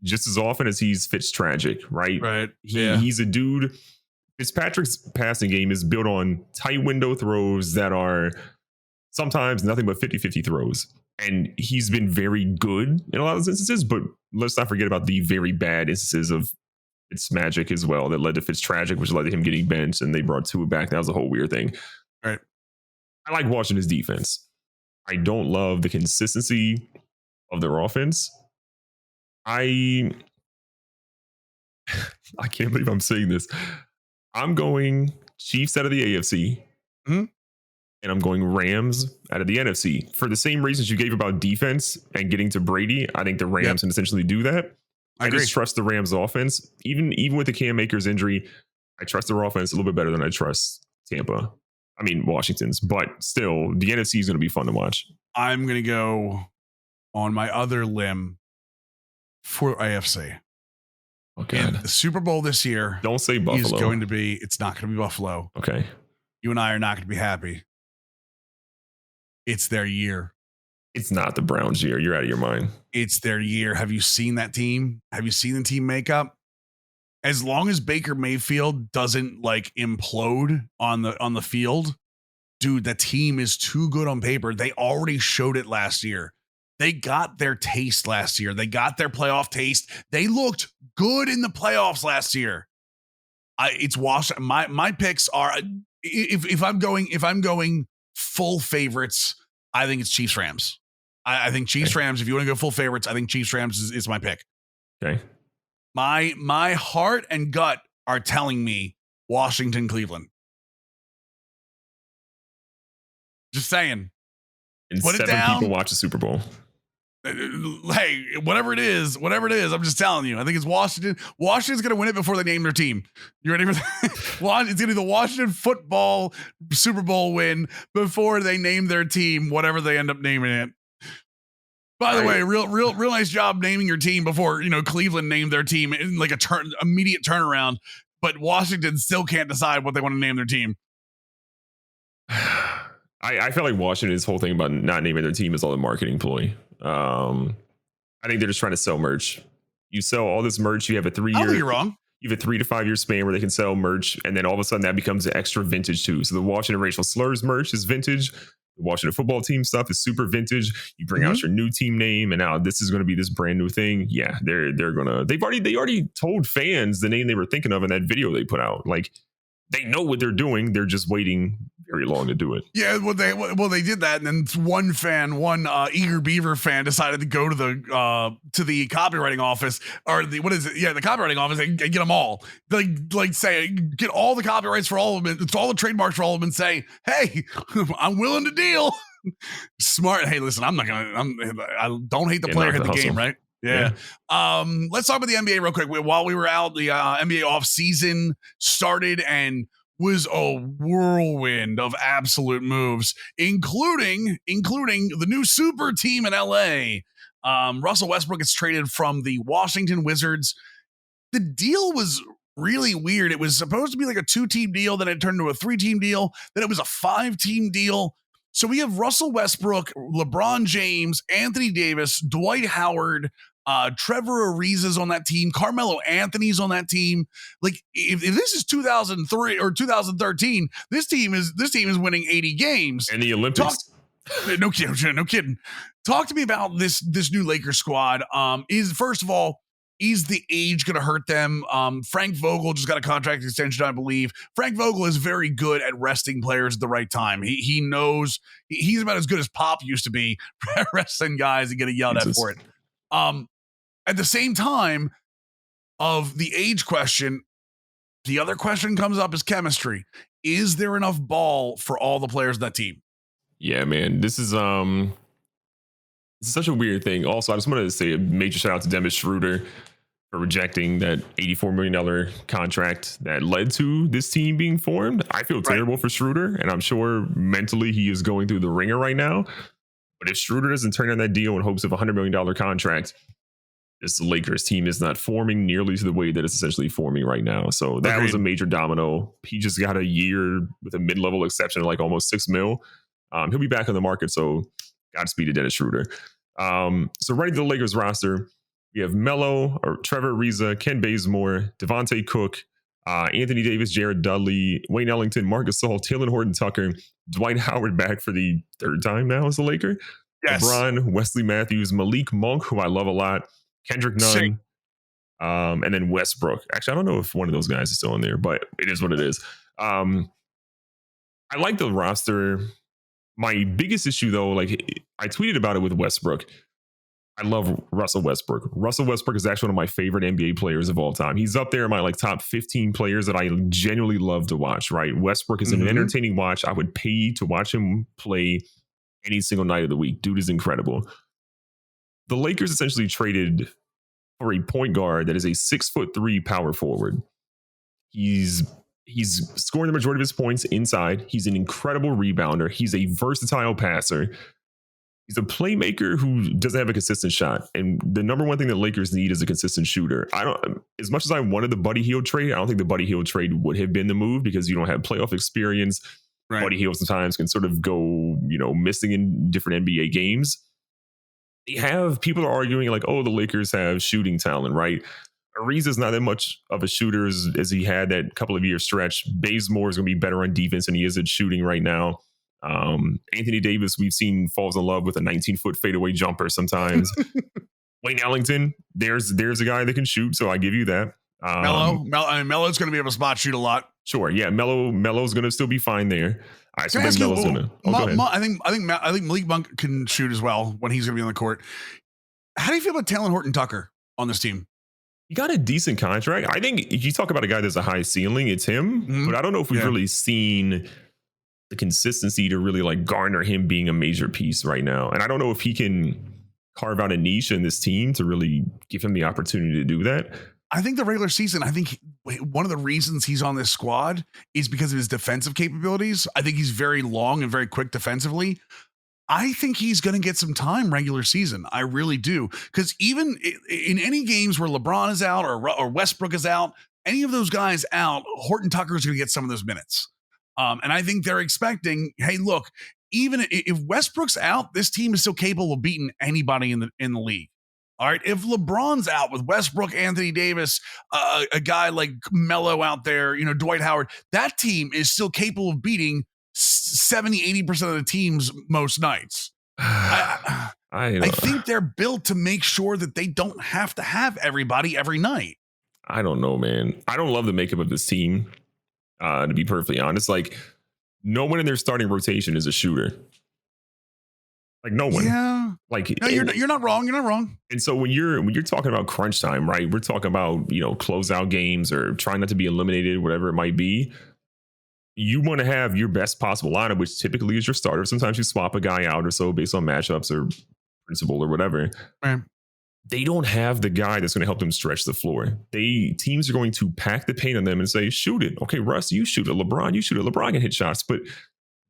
just as often as he's Fitztragic, right? Right. He's a dude. Fitzpatrick's passing game is built on tight window throws that are sometimes nothing but 50-50 throws. And he's been very good in a lot of those instances, but let's not forget about the very bad instances of Fitzmagic as well that led to Fitztragic, which led to him getting benched, and they brought Tua back. That was a whole weird thing. Right. I like Washington's defense. I don't love the consistency of their offense. I can't believe I'm saying this. I'm going Chiefs out of the AFC, and I'm going Rams out of the NFC. For the same reasons you gave about defense and getting to Brady, I think the Rams can essentially do that. I just trust the Rams offense. Even with the Cam Akers injury, I trust their offense a little bit better than I trust Washington's. But still, the NFC is going to be fun to watch. I'm going to go on my other limb for AFC. Okay. And the Super Bowl this year, don't say Buffalo. It's not going to be Buffalo. Okay. You and I are not going to be happy. It's their year. It's not the Browns' year. You're out of your mind. It's their year. Have you seen that team? Have you seen the team makeup? As long as Baker Mayfield doesn't implode on the field, dude, that team is too good on paper. They already showed it last year. They got their taste last year. They got their playoff taste. They looked good in the playoffs last year. It's Washington. My picks are if I'm going full favorites, I think it's Chiefs Rams. I think Chiefs Rams. If you want to go full favorites, I think Chiefs Rams is my pick. Okay. My heart and gut are telling me Washington Cleveland. Just saying. And put 7 people watch the Super Bowl. Hey, whatever it is, I'm just telling you. I think it's Washington. Washington's going to win it before they name their team. You ready for that? It's going to be the Washington football Super Bowl win before they name their team, whatever they end up naming it. By the way, real nice job naming your team before, Cleveland named their team in immediate turnaround, but Washington still can't decide what they want to name their team. I feel like Washington's whole thing about not naming their team is all a marketing ploy. I think they're just trying to sell merch. You sell all this merch. You have a 3-year. I think you're wrong. You have a 3 to 5 year span where they can sell merch, and then all of a sudden that becomes an extra vintage too. So the Washington racial slurs merch is vintage. The Washington football team stuff is super vintage. You bring out your new team name, and now this is going to be this brand new thing. Yeah, they already told fans the name they were thinking of in that video they put out. they know what they're doing. They're just waiting very long to do it. Yeah, they did that, and then one eager beaver fan decided to go to the copywriting office, or the copywriting office, and get them all. Like say, get all the copyrights for all of them, it's all the trademarks for all of them, and say, hey, I'm willing to deal. Smart. Hey, listen, I don't hate the player, hit the game, right? Yeah. Let's talk about the NBA real quick. While we were out, the NBA off season started and was a whirlwind of absolute moves, including the new super team in LA. Russell Westbrook gets traded from the Washington Wizards. The deal was really weird. It was supposed to be like a 2-team deal, then it turned into a 3-team deal, then it was a 5-team deal. So we have Russell Westbrook, LeBron James, Anthony Davis, Dwight Howard, Trevor Ariza's on that team, Carmelo Anthony's on that team. Like if this is 2003 or 2013, this team is winning 80 games. And the Olympics. No kidding. Talk to me about this new Lakers squad. First of all, is the age going to hurt them? Frank Vogel just got a contract extension, I believe. Frank Vogel is very good at resting players at the right time. He knows he's about as good as Pop used to be resting guys and getting yelled at for it. At the same time of the age question, the other question comes up is chemistry. Is there enough ball for all the players of that team? Yeah, man. This is such a weird thing. Also, I just wanted to say a major shout out to Dennis Schroeder for rejecting that $84 million contract that led to this team being formed. I feel terrible for Schroeder, and I'm sure mentally he is going through the ringer right now. But if Schroeder doesn't turn down that deal in hopes of a $100 million contract, this Lakers team is not forming nearly to the way that it's essentially forming right now. So that was a major domino. He just got a year with a mid-level exception of like almost $6 million. He'll be back on the market, so Godspeed to Dennis Schroeder. So right to the Lakers roster, we have Melo, or Trevor Ariza, Ken Bazemore, Devontae Cook, Anthony Davis, Jared Dudley, Wayne Ellington, Marc Gasol, Taylor Horton-Tucker, Dwight Howard back for the 3rd time now as a Laker. Yes. LeBron, Wesley Matthews, Malik Monk, who I love a lot, Kendrick Nunn, and then Westbrook. Actually, I don't know if one of those guys is still in there, but it is what it is. I like the roster. My biggest issue, though, like I tweeted about it with Westbrook. I love Russell Westbrook. Russell Westbrook is actually one of my favorite NBA players of all time. He's up there in my like top 15 players that I genuinely love to watch, right? Westbrook is an entertaining watch. I would pay to watch him play any single night of the week. Dude is incredible. The Lakers essentially traded for a point guard that is a 6'3" power forward. He's scoring the majority of his points inside. He's an incredible rebounder. He's a versatile passer. He's a playmaker who doesn't have a consistent shot. And the number one thing the Lakers need is a consistent shooter. As much as I wanted the Buddy Hield trade, I don't think the Buddy Hield trade would have been the move because you don't have playoff experience. Right. Buddy Hield sometimes can sort of go, missing in different NBA games. People are arguing like, oh, the Lakers have shooting talent, right? Ariza's not that much of a shooter as he had that couple of year stretch. Bazemore is going to be better on defense than he is at shooting right now. Anthony Davis, we've seen falls in love with a 19-foot fadeaway jumper sometimes. Wayne Ellington, there's a guy that can shoot, so I give you that. Melo's going to be able to spot shoot a lot. Sure, yeah, Melo's going to still be fine there. All right, so then Melo's going to. I think Malik Monk can shoot as well when he's going to be on the court. How do you feel about Taylor Horton-Tucker on this team? He got a decent contract. I think if you talk about a guy that's a high ceiling, it's him. But I don't know if we've really seen the consistency to really like garner him being a major piece right now. And I don't know if he can carve out a niche in this team to really give him the opportunity to do that. I think the regular season, one of the reasons he's on this squad is because of his defensive capabilities. I think he's very long and very quick defensively. I think he's going to get some time regular season. I really do. Because even in any games where LeBron is out or Westbrook is out, any of those guys out, Horton-Tucker is going to get some of those minutes. And I think they're expecting, hey, look, even if Westbrook's out, this team is still capable of beating anybody in the league. All right. If LeBron's out with Westbrook, Anthony Davis, a guy like Melo out there, Dwight Howard, that team is still capable of beating 70-80% of the teams most nights. I think they're built to make sure that they don't have to have everybody every night. I don't know, man. I don't love the makeup of this team. To be perfectly honest, like no one in their starting rotation is a shooter. Like no one. Yeah. Like no, you're not wrong. You're not wrong. And so when you're talking about crunch time, right? We're talking about closeout games or trying not to be eliminated, whatever it might be. You want to have your best possible lineup, which typically is your starter. Sometimes you swap a guy out or so based on matchups or principle or whatever. Right. They don't have the guy that's going to help them stretch the floor. Teams are going to pack the paint on them and say, shoot it. Okay, Russ, you shoot it. LeBron, you shoot it. LeBron can hit shots. But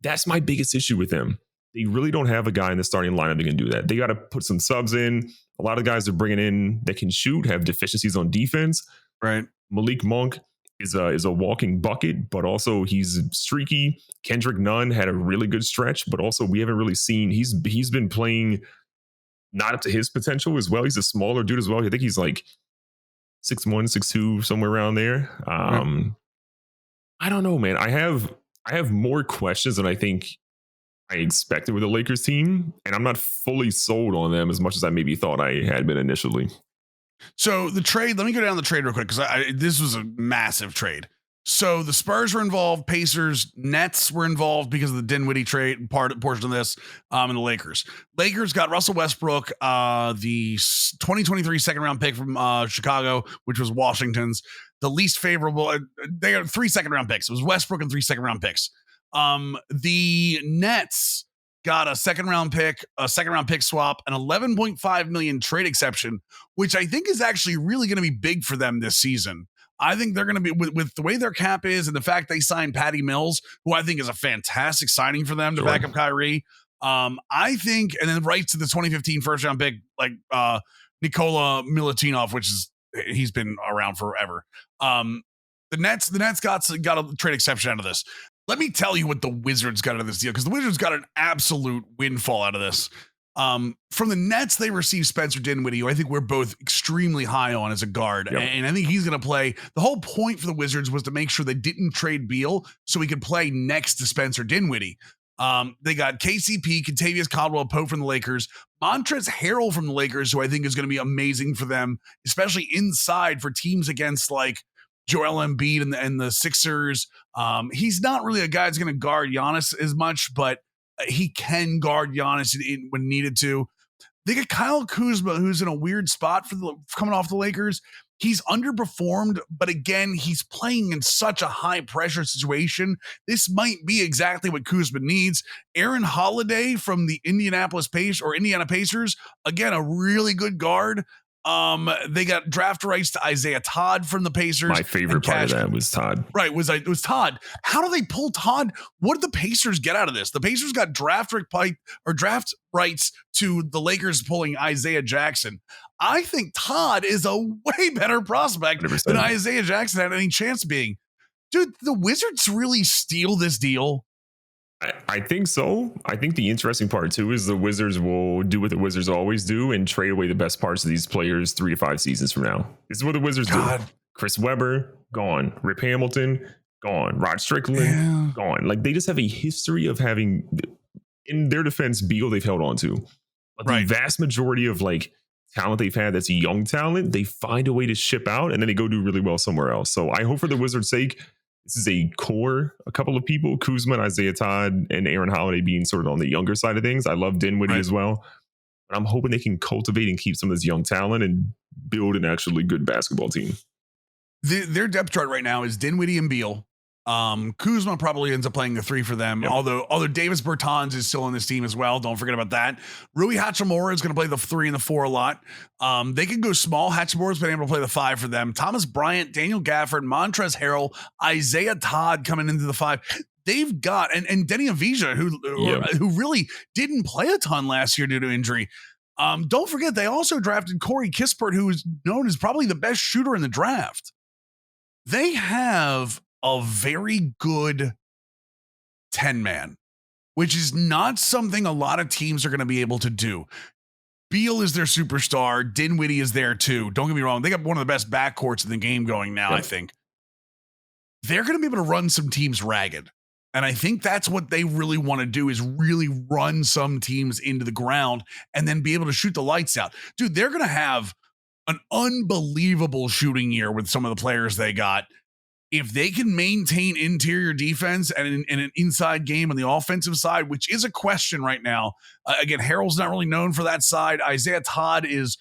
that's my biggest issue with them. They really don't have a guy in the starting lineup that can do that. They got to put some subs in. A lot of guys they're bringing in that can shoot have deficiencies on defense. Right. Malik Monk is a walking bucket, but also he's streaky. Kendrick Nunn had a really good stretch, but also we haven't really seen he's been playing not up to his potential as well. He's a smaller dude as well. I think he's like 6'1", 6'2", somewhere around there. I don't know, man. I have more questions than I think I expected with the Lakers team, and I'm not fully sold on them as much as I maybe thought I had been initially. So the trade, let me go down the trade real quick because this was a massive trade. So the Spurs were involved, Pacers, Nets were involved because of the Dinwiddie trade portion of this, and the Lakers. Lakers got Russell Westbrook, the 2023 second round pick from Chicago, which was Washington's, the least favorable. They got 3 second round picks. It was Westbrook and 3 second round picks. The Nets got a second round pick swap, an 11.5 million trade exception, which I think is actually really going to be big for them this season. I think they're going to be with the way their cap is and the fact they signed Patty Mills, who I think is a fantastic signing for them to back up Kyrie. I think, and then right to the 2015 first round pick, like Nikola Milutinov, which is he's been around forever. The Nets got a trade exception out of this. Let me tell you what the Wizards got out of this deal, because the Wizards got an absolute windfall out of this. From the Nets, they received Spencer Dinwiddie, who I think we're both extremely high on as a guard. Yep. And I think he's going to play. The whole point for the Wizards was to make sure they didn't trade Beal so he could play next to Spencer Dinwiddie. They got KCP, Kentavious Caldwell-Pope from the Lakers, Montrezl Harrell from the Lakers, who I think is going to be amazing for them, especially inside for teams against like Joel Embiid and the Sixers. He's not really a guy that's going to guard Giannis as much, but he can guard Giannis when needed to. They got Kyle Kuzma, who's in a weird spot coming off the Lakers. He's underperformed, but again, he's playing in such a high pressure situation. This might be exactly what Kuzma needs. Aaron Holiday from the Indiana Pacers, again, a really good guard. They got draft rights to Isaiah Todd from the Pacers. My favorite part of that was Todd. Right, it was Todd. How do they pull Todd? What did the Pacers get out of this? The Pacers got draft rights to the Lakers pulling Isaiah Jackson. I think Todd is a way better prospect 100%. Than Isaiah Jackson had any chance of being. Dude, the Wizards really steal this deal. I think so. I think the interesting part too is the Wizards will do what the Wizards always do and trade away the best parts of these players 3 to 5 seasons from now. This is what the Wizards do. Chris Webber, gone. Rip Hamilton, gone. Rod Strickland, gone. Like they just have a history of having, in their defense, Beal they've held on to. But the vast majority of like talent they've had that's young talent, they find a way to ship out and then they go do really well somewhere else. So I hope for the Wizards' sake, this is a couple of people, Kuzma, Isaiah Todd, and Aaron Holiday being sort of on the younger side of things. I love Dinwiddie as well. But I'm hoping they can cultivate and keep some of this young talent and build an actually good basketball team. Their depth chart right now is Dinwiddie and Beal. Kuzma probably ends up playing the 3 for them. Yep. Although Davis Bertans is still on this team as well. Don't forget about that. Rui Hachimura is going to play the 3 and the 4 a lot. They can go small. Hachimura's been able to play the 5 for them. Thomas Bryant, Daniel Gafford, Montrezl Harrell, Isaiah Todd coming into the 5. They've got, and Denny Avdija, who really didn't play a ton last year due to injury. Don't forget, they also drafted Corey Kispert, who is known as probably the best shooter in the draft. They have a very good 10-man, which is not something a lot of teams are going to be able to do. Beal is their superstar. Dinwiddie is there too. Don't get me wrong. They got one of the best backcourts in the game going now, I think. They're going to be able to run some teams ragged. And I think that's what they really want to do, is really run some teams into the ground and then be able to shoot the lights out. Dude, they're going to have an unbelievable shooting year with some of the players they got. if they can maintain interior defense and an inside game on the offensive side, which is a question right now. Again, Harrell's not really known for that side. Isaiah Todd is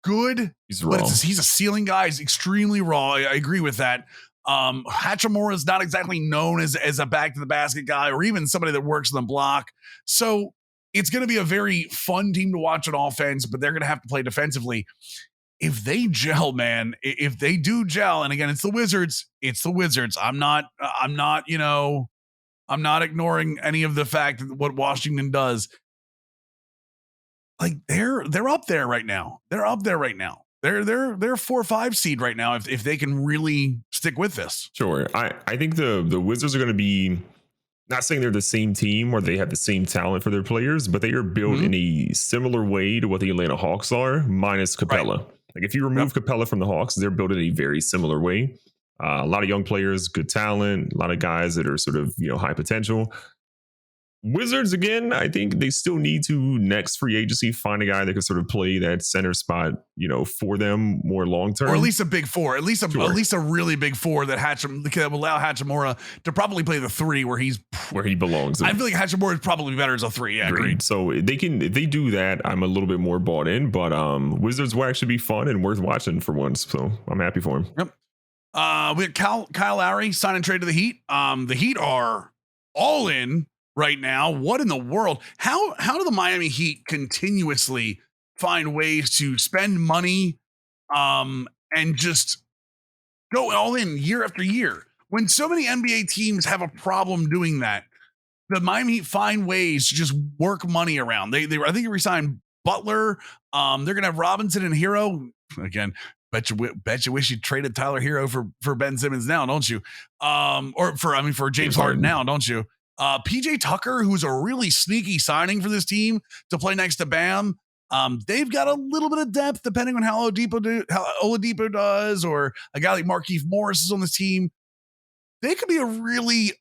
good. He's raw. He's a ceiling guy. He's extremely raw. I agree with that. Hachimura is not exactly known as a back to the basket guy or even somebody that works on the block. So it's going to be a very fun team to watch on offense, but they're going to have to play defensively. If they gel, man, if they do gel, and again, it's the Wizards. I'm not ignoring any of the fact that what Washington does. Like they're up there right now. They're 4 or 5 seed right now if they can really stick with this. Sure. I think the Wizards are going to be, not saying they're the same team or they have the same talent for their players, but they are built in a similar way to what the Atlanta Hawks are, minus Capella. Right. Like if you remove Capella from the Hawks, they're built in a very similar way. A lot of young players, good talent, a lot of guys that are sort of, high potential. Wizards, again, I think they still need to, next free agency, find a guy that can sort of play that center spot, for them more long term, or at least a big four, at least a really big four that will allow Hachimura to probably play the 3 where he belongs. I feel like Hachimura is probably better as a 3. Yeah, agreed. So if they do that, I'm a little bit more bought in. But Wizards will actually be fun and worth watching for once. So I'm happy for him. Yep. We had Kyle Lowry sign and trade to the Heat. The Heat are all in right now. What in the world? How do the Miami Heat continuously find ways to spend money and just go all in year after year? When so many NBA teams have a problem doing that, the Miami Heat find ways to just work money around. They I think they re-signed Butler. They're gonna have Robinson and Hero again. Bet you wish you traded Tyler Hero for Ben Simmons now, don't you? For James Harden now, don't you? PJ Tucker, who's a really sneaky signing for this team to play next to Bam. They've got a little bit of depth depending on how Oladipo does, or a guy like Markieff Morris is on this team. They could be a really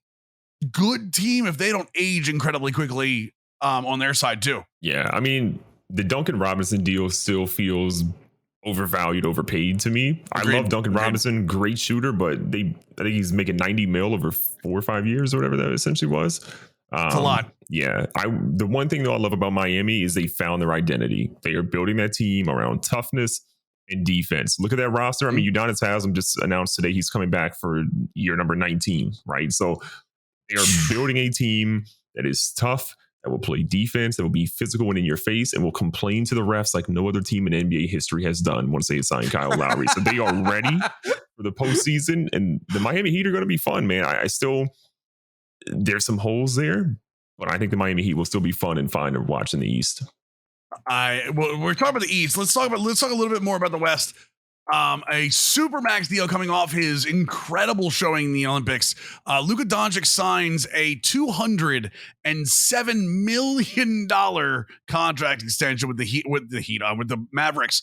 good team if they don't age incredibly quickly on their side too. Yeah, I mean, the Duncan Robinson deal still feels overvalued, overpaid to me. Agreed. I love Duncan Robinson, great shooter, but I think he's making $90 million over 4 or 5 years or whatever that essentially was. It's a lot. Yeah. The one thing though I love about Miami is they found their identity. They are building that team around toughness and defense. Look at that roster. I mean, Udonis Haslem just announced today he's coming back for year number 19, right? So they are building a team that is tough, that will play defense, that will be physical and in your face, and will complain to the refs like no other team in NBA history has done once they signed Kyle Lowry. So they are ready for the postseason, and the Miami Heat are going to be fun, man. I still, there's some holes there, but I think the Miami Heat will still be fun and fun to watch in the East. We're talking about the East. Let's talk a little bit more about the West. A Supermax deal coming off his incredible showing in the Olympics. Luka Doncic signs a $207 million contract extension with the Mavericks.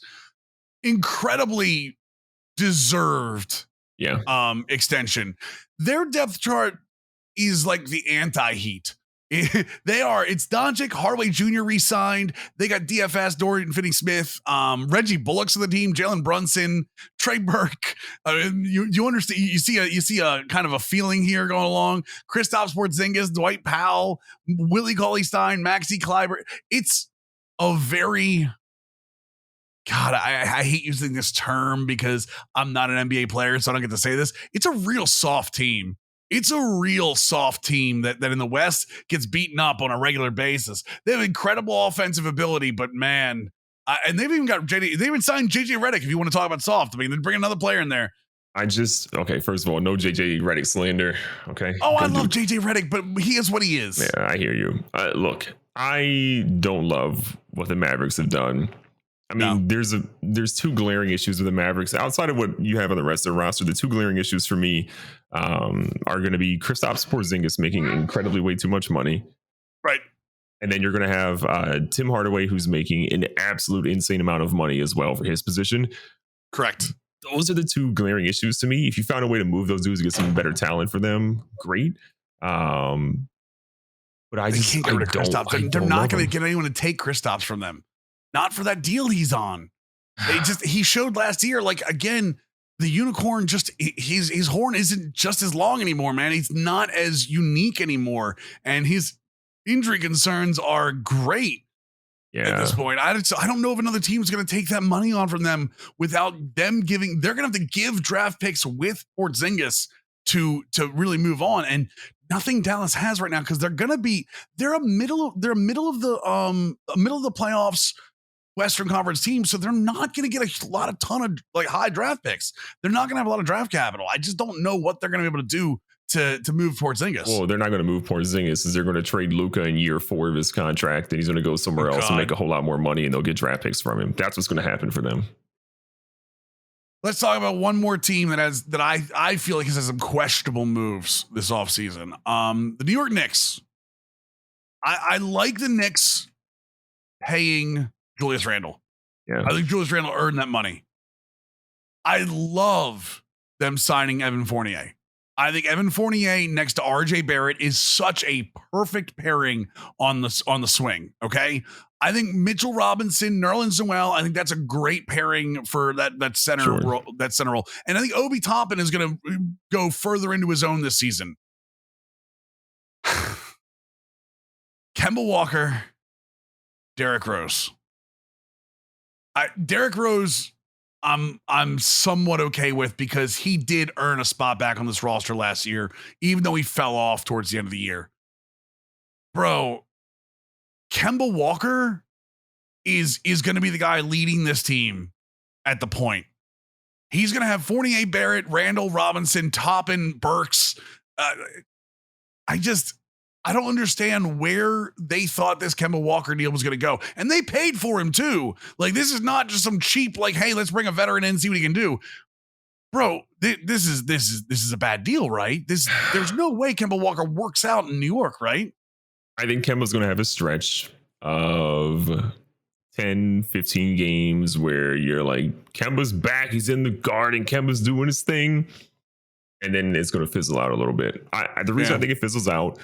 Incredibly deserved extension. Their depth chart is like the anti-Heat. It's Doncic, Hardaway Jr. re-signed. They got DFS, Dorian Finney-Smith, Reggie Bullock's on the team, Jalen Brunson, Trey Burke. You understand? You see a kind of a feeling here going along. Kristaps Porzingis, Dwight Powell, Willie Cauley-Stein, Maxi Kleber. It's a very I hate using this term because I'm not an NBA player, so I don't get to say this. It's a real soft team. It's a real soft team that in the West gets beaten up on a regular basis. They have incredible offensive ability, but man, and they've even got they even signed JJ Redick. If you want to talk about soft, I mean, then bring another player in there. First of all, no JJ Redick slander. Okay. Oh, I love JJ Redick, but he is what he is. Yeah, I hear you. Look, I don't love what the Mavericks have done. I mean, there's 2 glaring issues with the Mavericks outside of what you have on the rest of the roster. The 2 glaring issues for me are going to be Kristaps Porzingis making incredibly way too much money, right? And then you're going to have Tim Hardaway, who's making an absolute insane amount of money as well for his position. Correct. Those are the 2 glaring issues to me. If you found a way to move those dudes to get some better talent for them, great. But I can't get rid of Kristaps. They're not going to get anyone to take Kristaps from them. Not for that deal he's on. He showed last year, like, again, the unicorn just his horn isn't just as long anymore, man. He's not as unique anymore, and his injury concerns are great. At this point, I don't know if another team is going to take that money on from them without them giving. They're going to have to give draft picks with Porzingis to really move on, and nothing Dallas has right now because they're a middle of the playoffs Western Conference team, so they're not going to get a ton of like high draft picks. They're not going to have a lot of draft capital. I just don't know what they're going to be able to do to move Porzingis. Well, they're not going to move Porzingis. They're going to trade Luka in year 4 of his contract, and he's going to go somewhere else and make a whole lot more money, and they'll get draft picks from him. That's what's going to happen for them. Let's talk about one more team that I feel like has some questionable moves this offseason. The New York Knicks. I like the Knicks paying Julius Randle. Yeah. I think Julius Randle earned that money. I love them signing Evan Fournier. I think Evan Fournier next to RJ Barrett is such a perfect pairing on the swing. Okay. I think Mitchell Robinson, Nerlens Noel, I think that's a great pairing for that center role, And I think Obi Toppin is going to go further into his own this season. Kemba Walker, Derrick Rose. Derrick Rose, I'm somewhat okay with because he did earn a spot back on this roster last year, even though he fell off towards the end of the year. Bro, Kemba Walker is going to be the guy leading this team at the point. He's going to have Fournier, Barrett, Randall, Robinson, Toppin, Burks. I don't understand where they thought this Kemba Walker deal was going to go. And they paid for him too. Like, this is not just some cheap, like, hey, let's bring a veteran in and see what he can do. Bro, this is a bad deal, right? There's no way Kemba Walker works out in New York, right? I think Kemba's going to have a stretch of 10, 15 games where you're like, Kemba's back. He's in the guard and Kemba's doing his thing. And then it's going to fizzle out a little bit. The reason I think it fizzles out,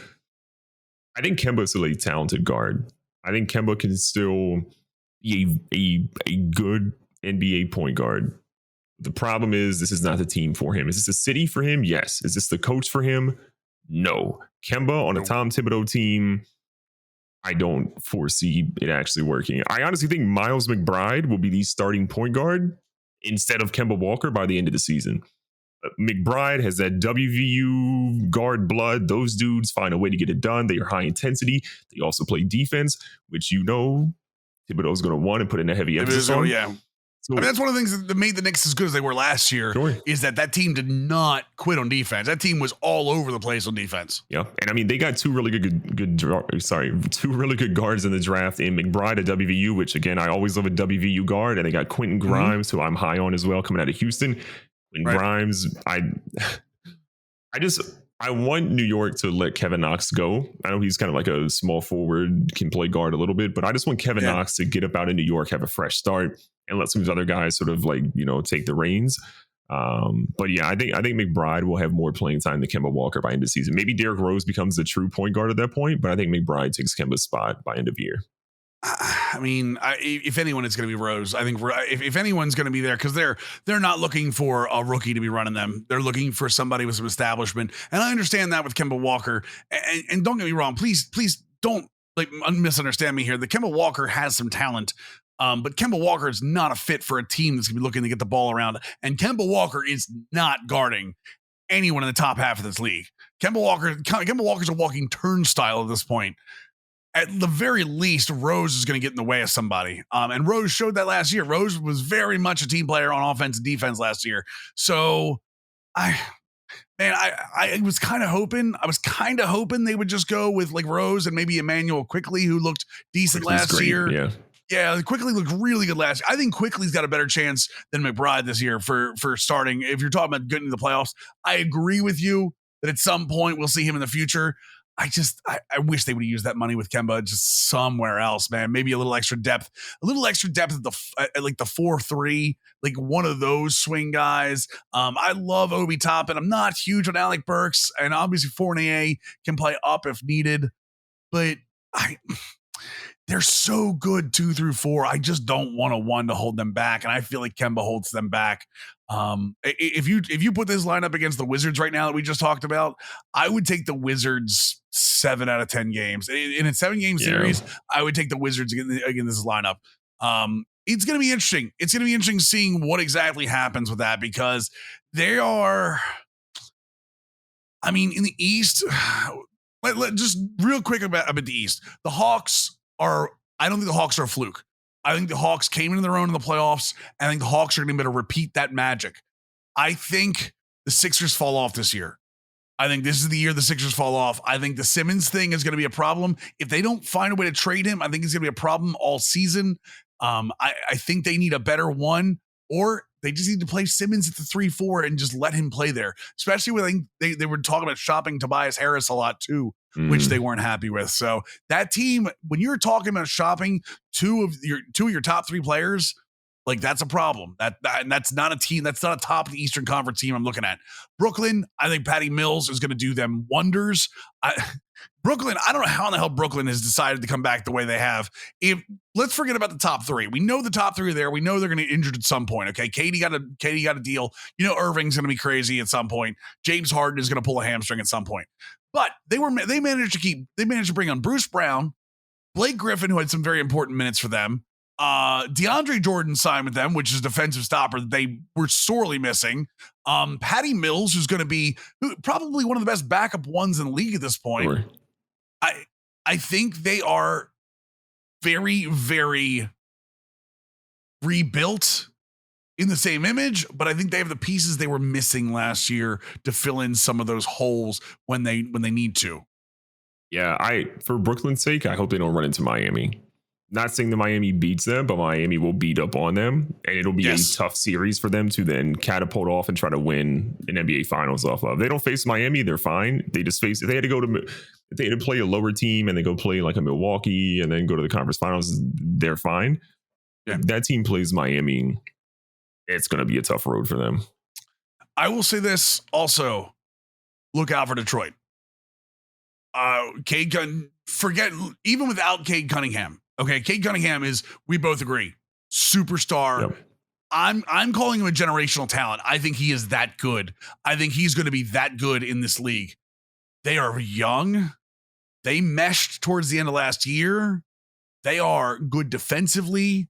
I think Kemba is still a talented guard. I think Kemba can still be a good NBA point guard. The problem is this is not the team for him. Is this a city for him? Yes. Is this the coach for him? No. Kemba on a Tom Thibodeau team, I don't foresee it actually working. I honestly think Miles McBride will be the starting point guard instead of Kemba Walker by the end of the season. McBride has that WVU guard blood. Those dudes find a way to get it done. They are high intensity. They also play defense, which Thibodeau's going to want and put in a heavy emphasis on. Yeah. So, that's one of the things that made the Knicks as good as they were last year. Sure. Is that team did not quit on defense. That team was all over the place on defense. Yeah, and I mean they got two really good guards in the draft in McBride at WVU, which again I always love a WVU guard, and they got Quentin Grimes, who I'm high on as well, coming out of Houston. Grimes, I want New York to let Kevin Knox go. I know he's kind of like a small forward, can play guard a little bit, but I just want Kevin Knox to get up out in New York, have a fresh start, and let some of these other guys sort of like, take the reins. But yeah, I think McBride will have more playing time than Kemba Walker by end of season. Maybe Derrick Rose becomes the true point guard at that point, but I think McBride takes Kemba's spot by end of year. I mean, if anyone, it's going to be Rose. I think if anyone's going to be there, because they're not looking for a rookie to be running them. They're looking for somebody with some establishment. And I understand that with Kemba Walker. And don't get me wrong, please don't misunderstand me here. The Kemba Walker has some talent. But Kemba Walker is not a fit for a team that's going to be looking to get the ball around. And Kemba Walker is not guarding anyone in the top half of this league. Kemba Walker's a walking turnstile at this point. At the very least, Rose is going to get in the way of somebody. And Rose showed that last year. Rose was very much a team player on offense and defense last year. So I was kind of hoping they would just go with like Rose and maybe Emmanuel Quickly, who looked decent last year. Yeah, Quickly looked really good last year. I think Quickly's got a better chance than McBride this year for starting. If you're talking about getting to the playoffs, I agree with you that at some point we'll see him in the future. I wish they would use that money with Kemba just somewhere else, man. Maybe a little extra depth at the like the 4-3, like one of those swing guys. I love Obi Toppin. I'm not huge on Alec Burks, and obviously Fournier can play up if needed, but they're so good 2 through 4. I just don't want a 1 to hold them back, and I feel like Kemba holds them back. If you put this lineup against the Wizards right now that we just talked about, I would take the Wizards 7 out of 10 games. In a 7-game series, I would take the Wizards against this lineup. It's going to be interesting. It's going to be interesting seeing what exactly happens with that, because they are, I mean, in the East, just real quick about the East. The Hawks are, I don't think the Hawks are a fluke. I think the Hawks came into their own in the playoffs. And I think the Hawks are going to be able to repeat that magic. I think the Sixers fall off this year. I think this is the year the Sixers fall off. I think the Simmons thing is going to be a problem. If they don't find a way to trade him, I think it's going to be a problem all season. I think they need a better one, or they just need to play Simmons at the 3-4 and just let him play there. Especially when they were talking about shopping Tobias Harris a lot too, which they weren't happy with. So that team, when you're talking about shopping two of your top 3 players, like that's a problem. That's not a team. That's not a top Eastern Conference team I'm looking at. Brooklyn, I think Patty Mills is going to do them wonders. Brooklyn, I don't know how in the hell Brooklyn has decided to come back the way they have. Let's forget about the top 3. We know the top 3 are there. We know they're going to get injured at some point. Okay, Katie got a deal. You know, Irving's going to be crazy at some point. James Harden is going to pull a hamstring at some point. But they managed to bring on Bruce Brown, Blake Griffin, who had some very important minutes for them. DeAndre Jordan signed with them, which is a defensive stopper that they were sorely missing. Patty Mills, who's going to be probably one of the best backup ones in the league at this point. Sure. I think they are very, very rebuilt in the same image, but I think they have the pieces they were missing last year to fill in some of those holes when they need to. Yeah, for Brooklyn's sake, I hope they don't run into Miami. Not saying that Miami beats them, but Miami will beat up on them, and it'll be a tough series for them to then catapult off and try to win an NBA Finals off of. They don't face Miami, they're fine. They just face, if they had to play a lower team and they go play like a Milwaukee and then go to the conference finals, they're fine. Yeah. If that team plays Miami, it's going to be a tough road for them. I will say this also: look out for Detroit. Forget even without Cade Cunningham. Okay, Cade Cunningham is, we both agree, superstar. Yep. I'm calling him a generational talent. I think he is that good. I think he's going to be that good in this league. They are young. They meshed towards the end of last year. They are good defensively.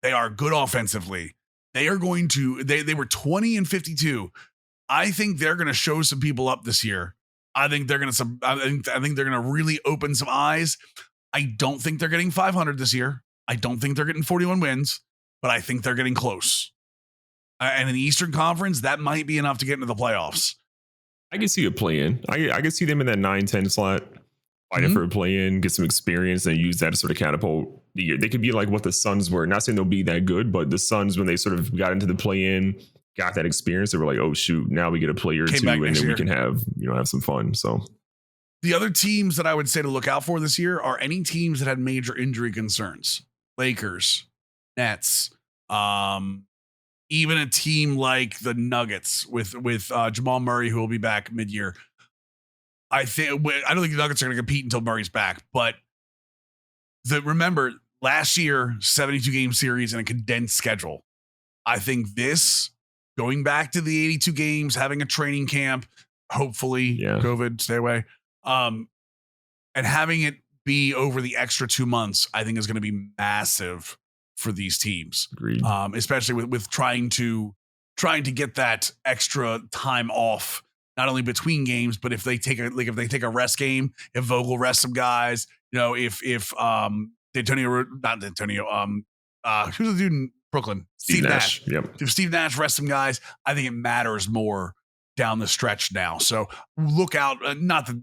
They are good offensively. They are going to, they were 20-52. I think they're going to show some people up this year. I think they're going to really open some eyes. I don't think they're getting 500 this year. I don't think they're getting 41 wins, but I think they're getting close. And in the Eastern Conference, that might be enough to get into the playoffs. I can see a play-in. I can see them in that 9-10 slot, fighting for a play-in, get some experience, and use that to sort of catapult the year. They could be like what the Suns were. Not saying they'll be that good, but the Suns, when they sort of got into the play-in, got that experience, they were like, oh, shoot, now we get a player or two, and then we can have some fun. So the other teams that I would say to look out for this year are any teams that had major injury concerns. Lakers, Nets, even a team like the Nuggets with Jamal Murray, who will be back mid-year. I don't think the Nuggets are going to compete until Murray's back, but remember last year, 72-game series and a condensed schedule. I think this, going back to the 82 games, having a training camp, hopefully COVID, stay away, and having it be over the extra 2 months, I think is going to be massive for these teams. Agreed. Especially with trying to get that extra time off, not only between games, but if they take a rest game, if Vogel rests some guys, if who's the dude in Brooklyn? Steve Nash. Yep. If Steve Nash rests some guys, I think it matters more down the stretch now. So look out. Not that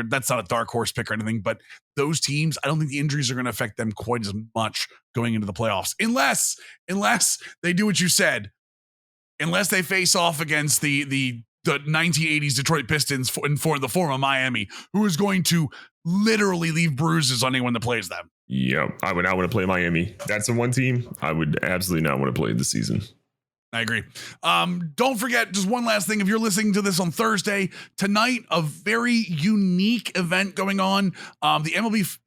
that's not a dark horse pick or anything, but those teams, I don't think the injuries are going to affect them quite as much going into the playoffs, unless they do what you said, unless they face off against the 1980s Detroit Pistons in the form of Miami, who is going to literally leave bruises on anyone that plays them. Yeah, I would not want to play Miami. That's the one team I would absolutely not want to play this season. I agree. Don't forget, just one last thing. If you're listening to this on Thursday, tonight, a very unique event going on. The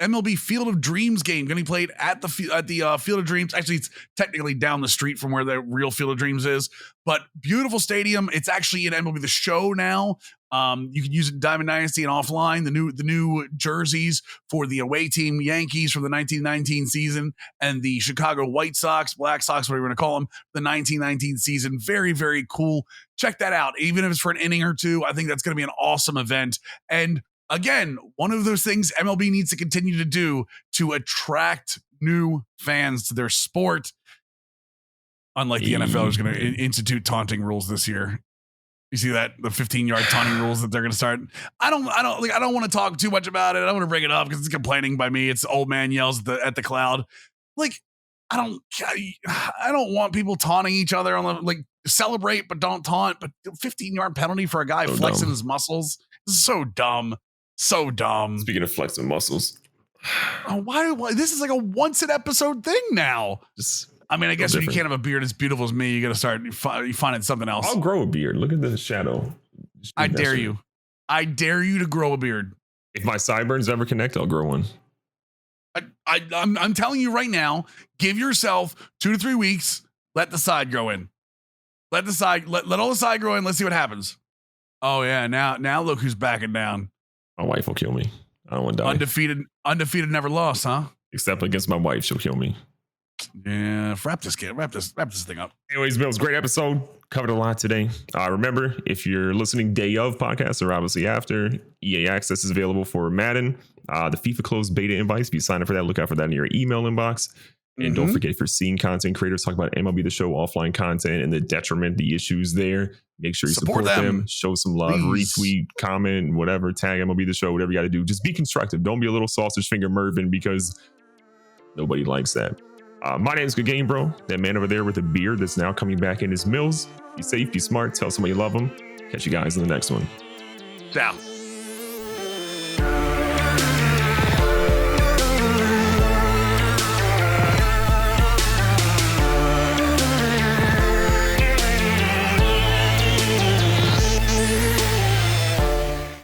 MLB Field of Dreams game going to be played at the Field of Dreams. Actually, it's technically down the street from where the real Field of Dreams is, but beautiful stadium. It's actually in MLB The Show now. You can use it in Diamond Dynasty and offline. The new jerseys for the away team Yankees from the 1919 season and the Chicago White Sox, Black Sox, whatever you want to call them, the 1919 season. Very, very cool. Check that out. Even if it's for an inning or two, I think that's going to be an awesome event. And again, one of those things MLB needs to continue to do to attract new fans to their sport. Unlike the NFL is going to institute taunting rules this year. You see that, the 15-yard taunting rules that they're going to start. I don't want to talk too much about it. I don't want to bring it up because it's complaining by me. It's old man yells at the cloud. Like, I don't want people taunting each other on the, like, celebrate but don't taunt. But 15-yard penalty for a guy flexing his muscles. This is so dumb. So dumb. Speaking of flexing muscles, why this is like a once an episode thing now. I mean, I guess if you can't have a beard as beautiful as me, you got to start finding something else. I'll grow a beard. Look at the shadow. I dare you. I dare you to grow a beard. If my sideburns ever connect, I'll grow one. I'm telling you right now, give yourself 2 to 3 weeks. Let the side grow in. Let all the side grow in. Let's see what happens. Oh yeah, now look who's backing down. My wife will kill me. I don't want to die. Undefeated, never lost, huh? Except against my wife, she'll kill me. Yeah, wrap this thing up. Anyways, Mills, great episode. Covered a lot today. Remember, if you're listening day of podcasts or obviously after, EA Access is available for Madden. The FIFA closed beta invites. If you sign up for that, look out for that in your email inbox. And don't forget, if you're seeing content creators talk about MLB The Show offline content and the detriment, the issues there, make sure you support them. Show some love, retweet, comment, whatever, tag MLB The Show, whatever you got to do. Just be constructive. Don't be a little sausage finger Mervin because nobody likes that. My name is GoodGameBro, that man over there with a beard that's now coming back in his Mills. Be safe, be smart, tell somebody you love them. Catch you guys in the next one. Ciao.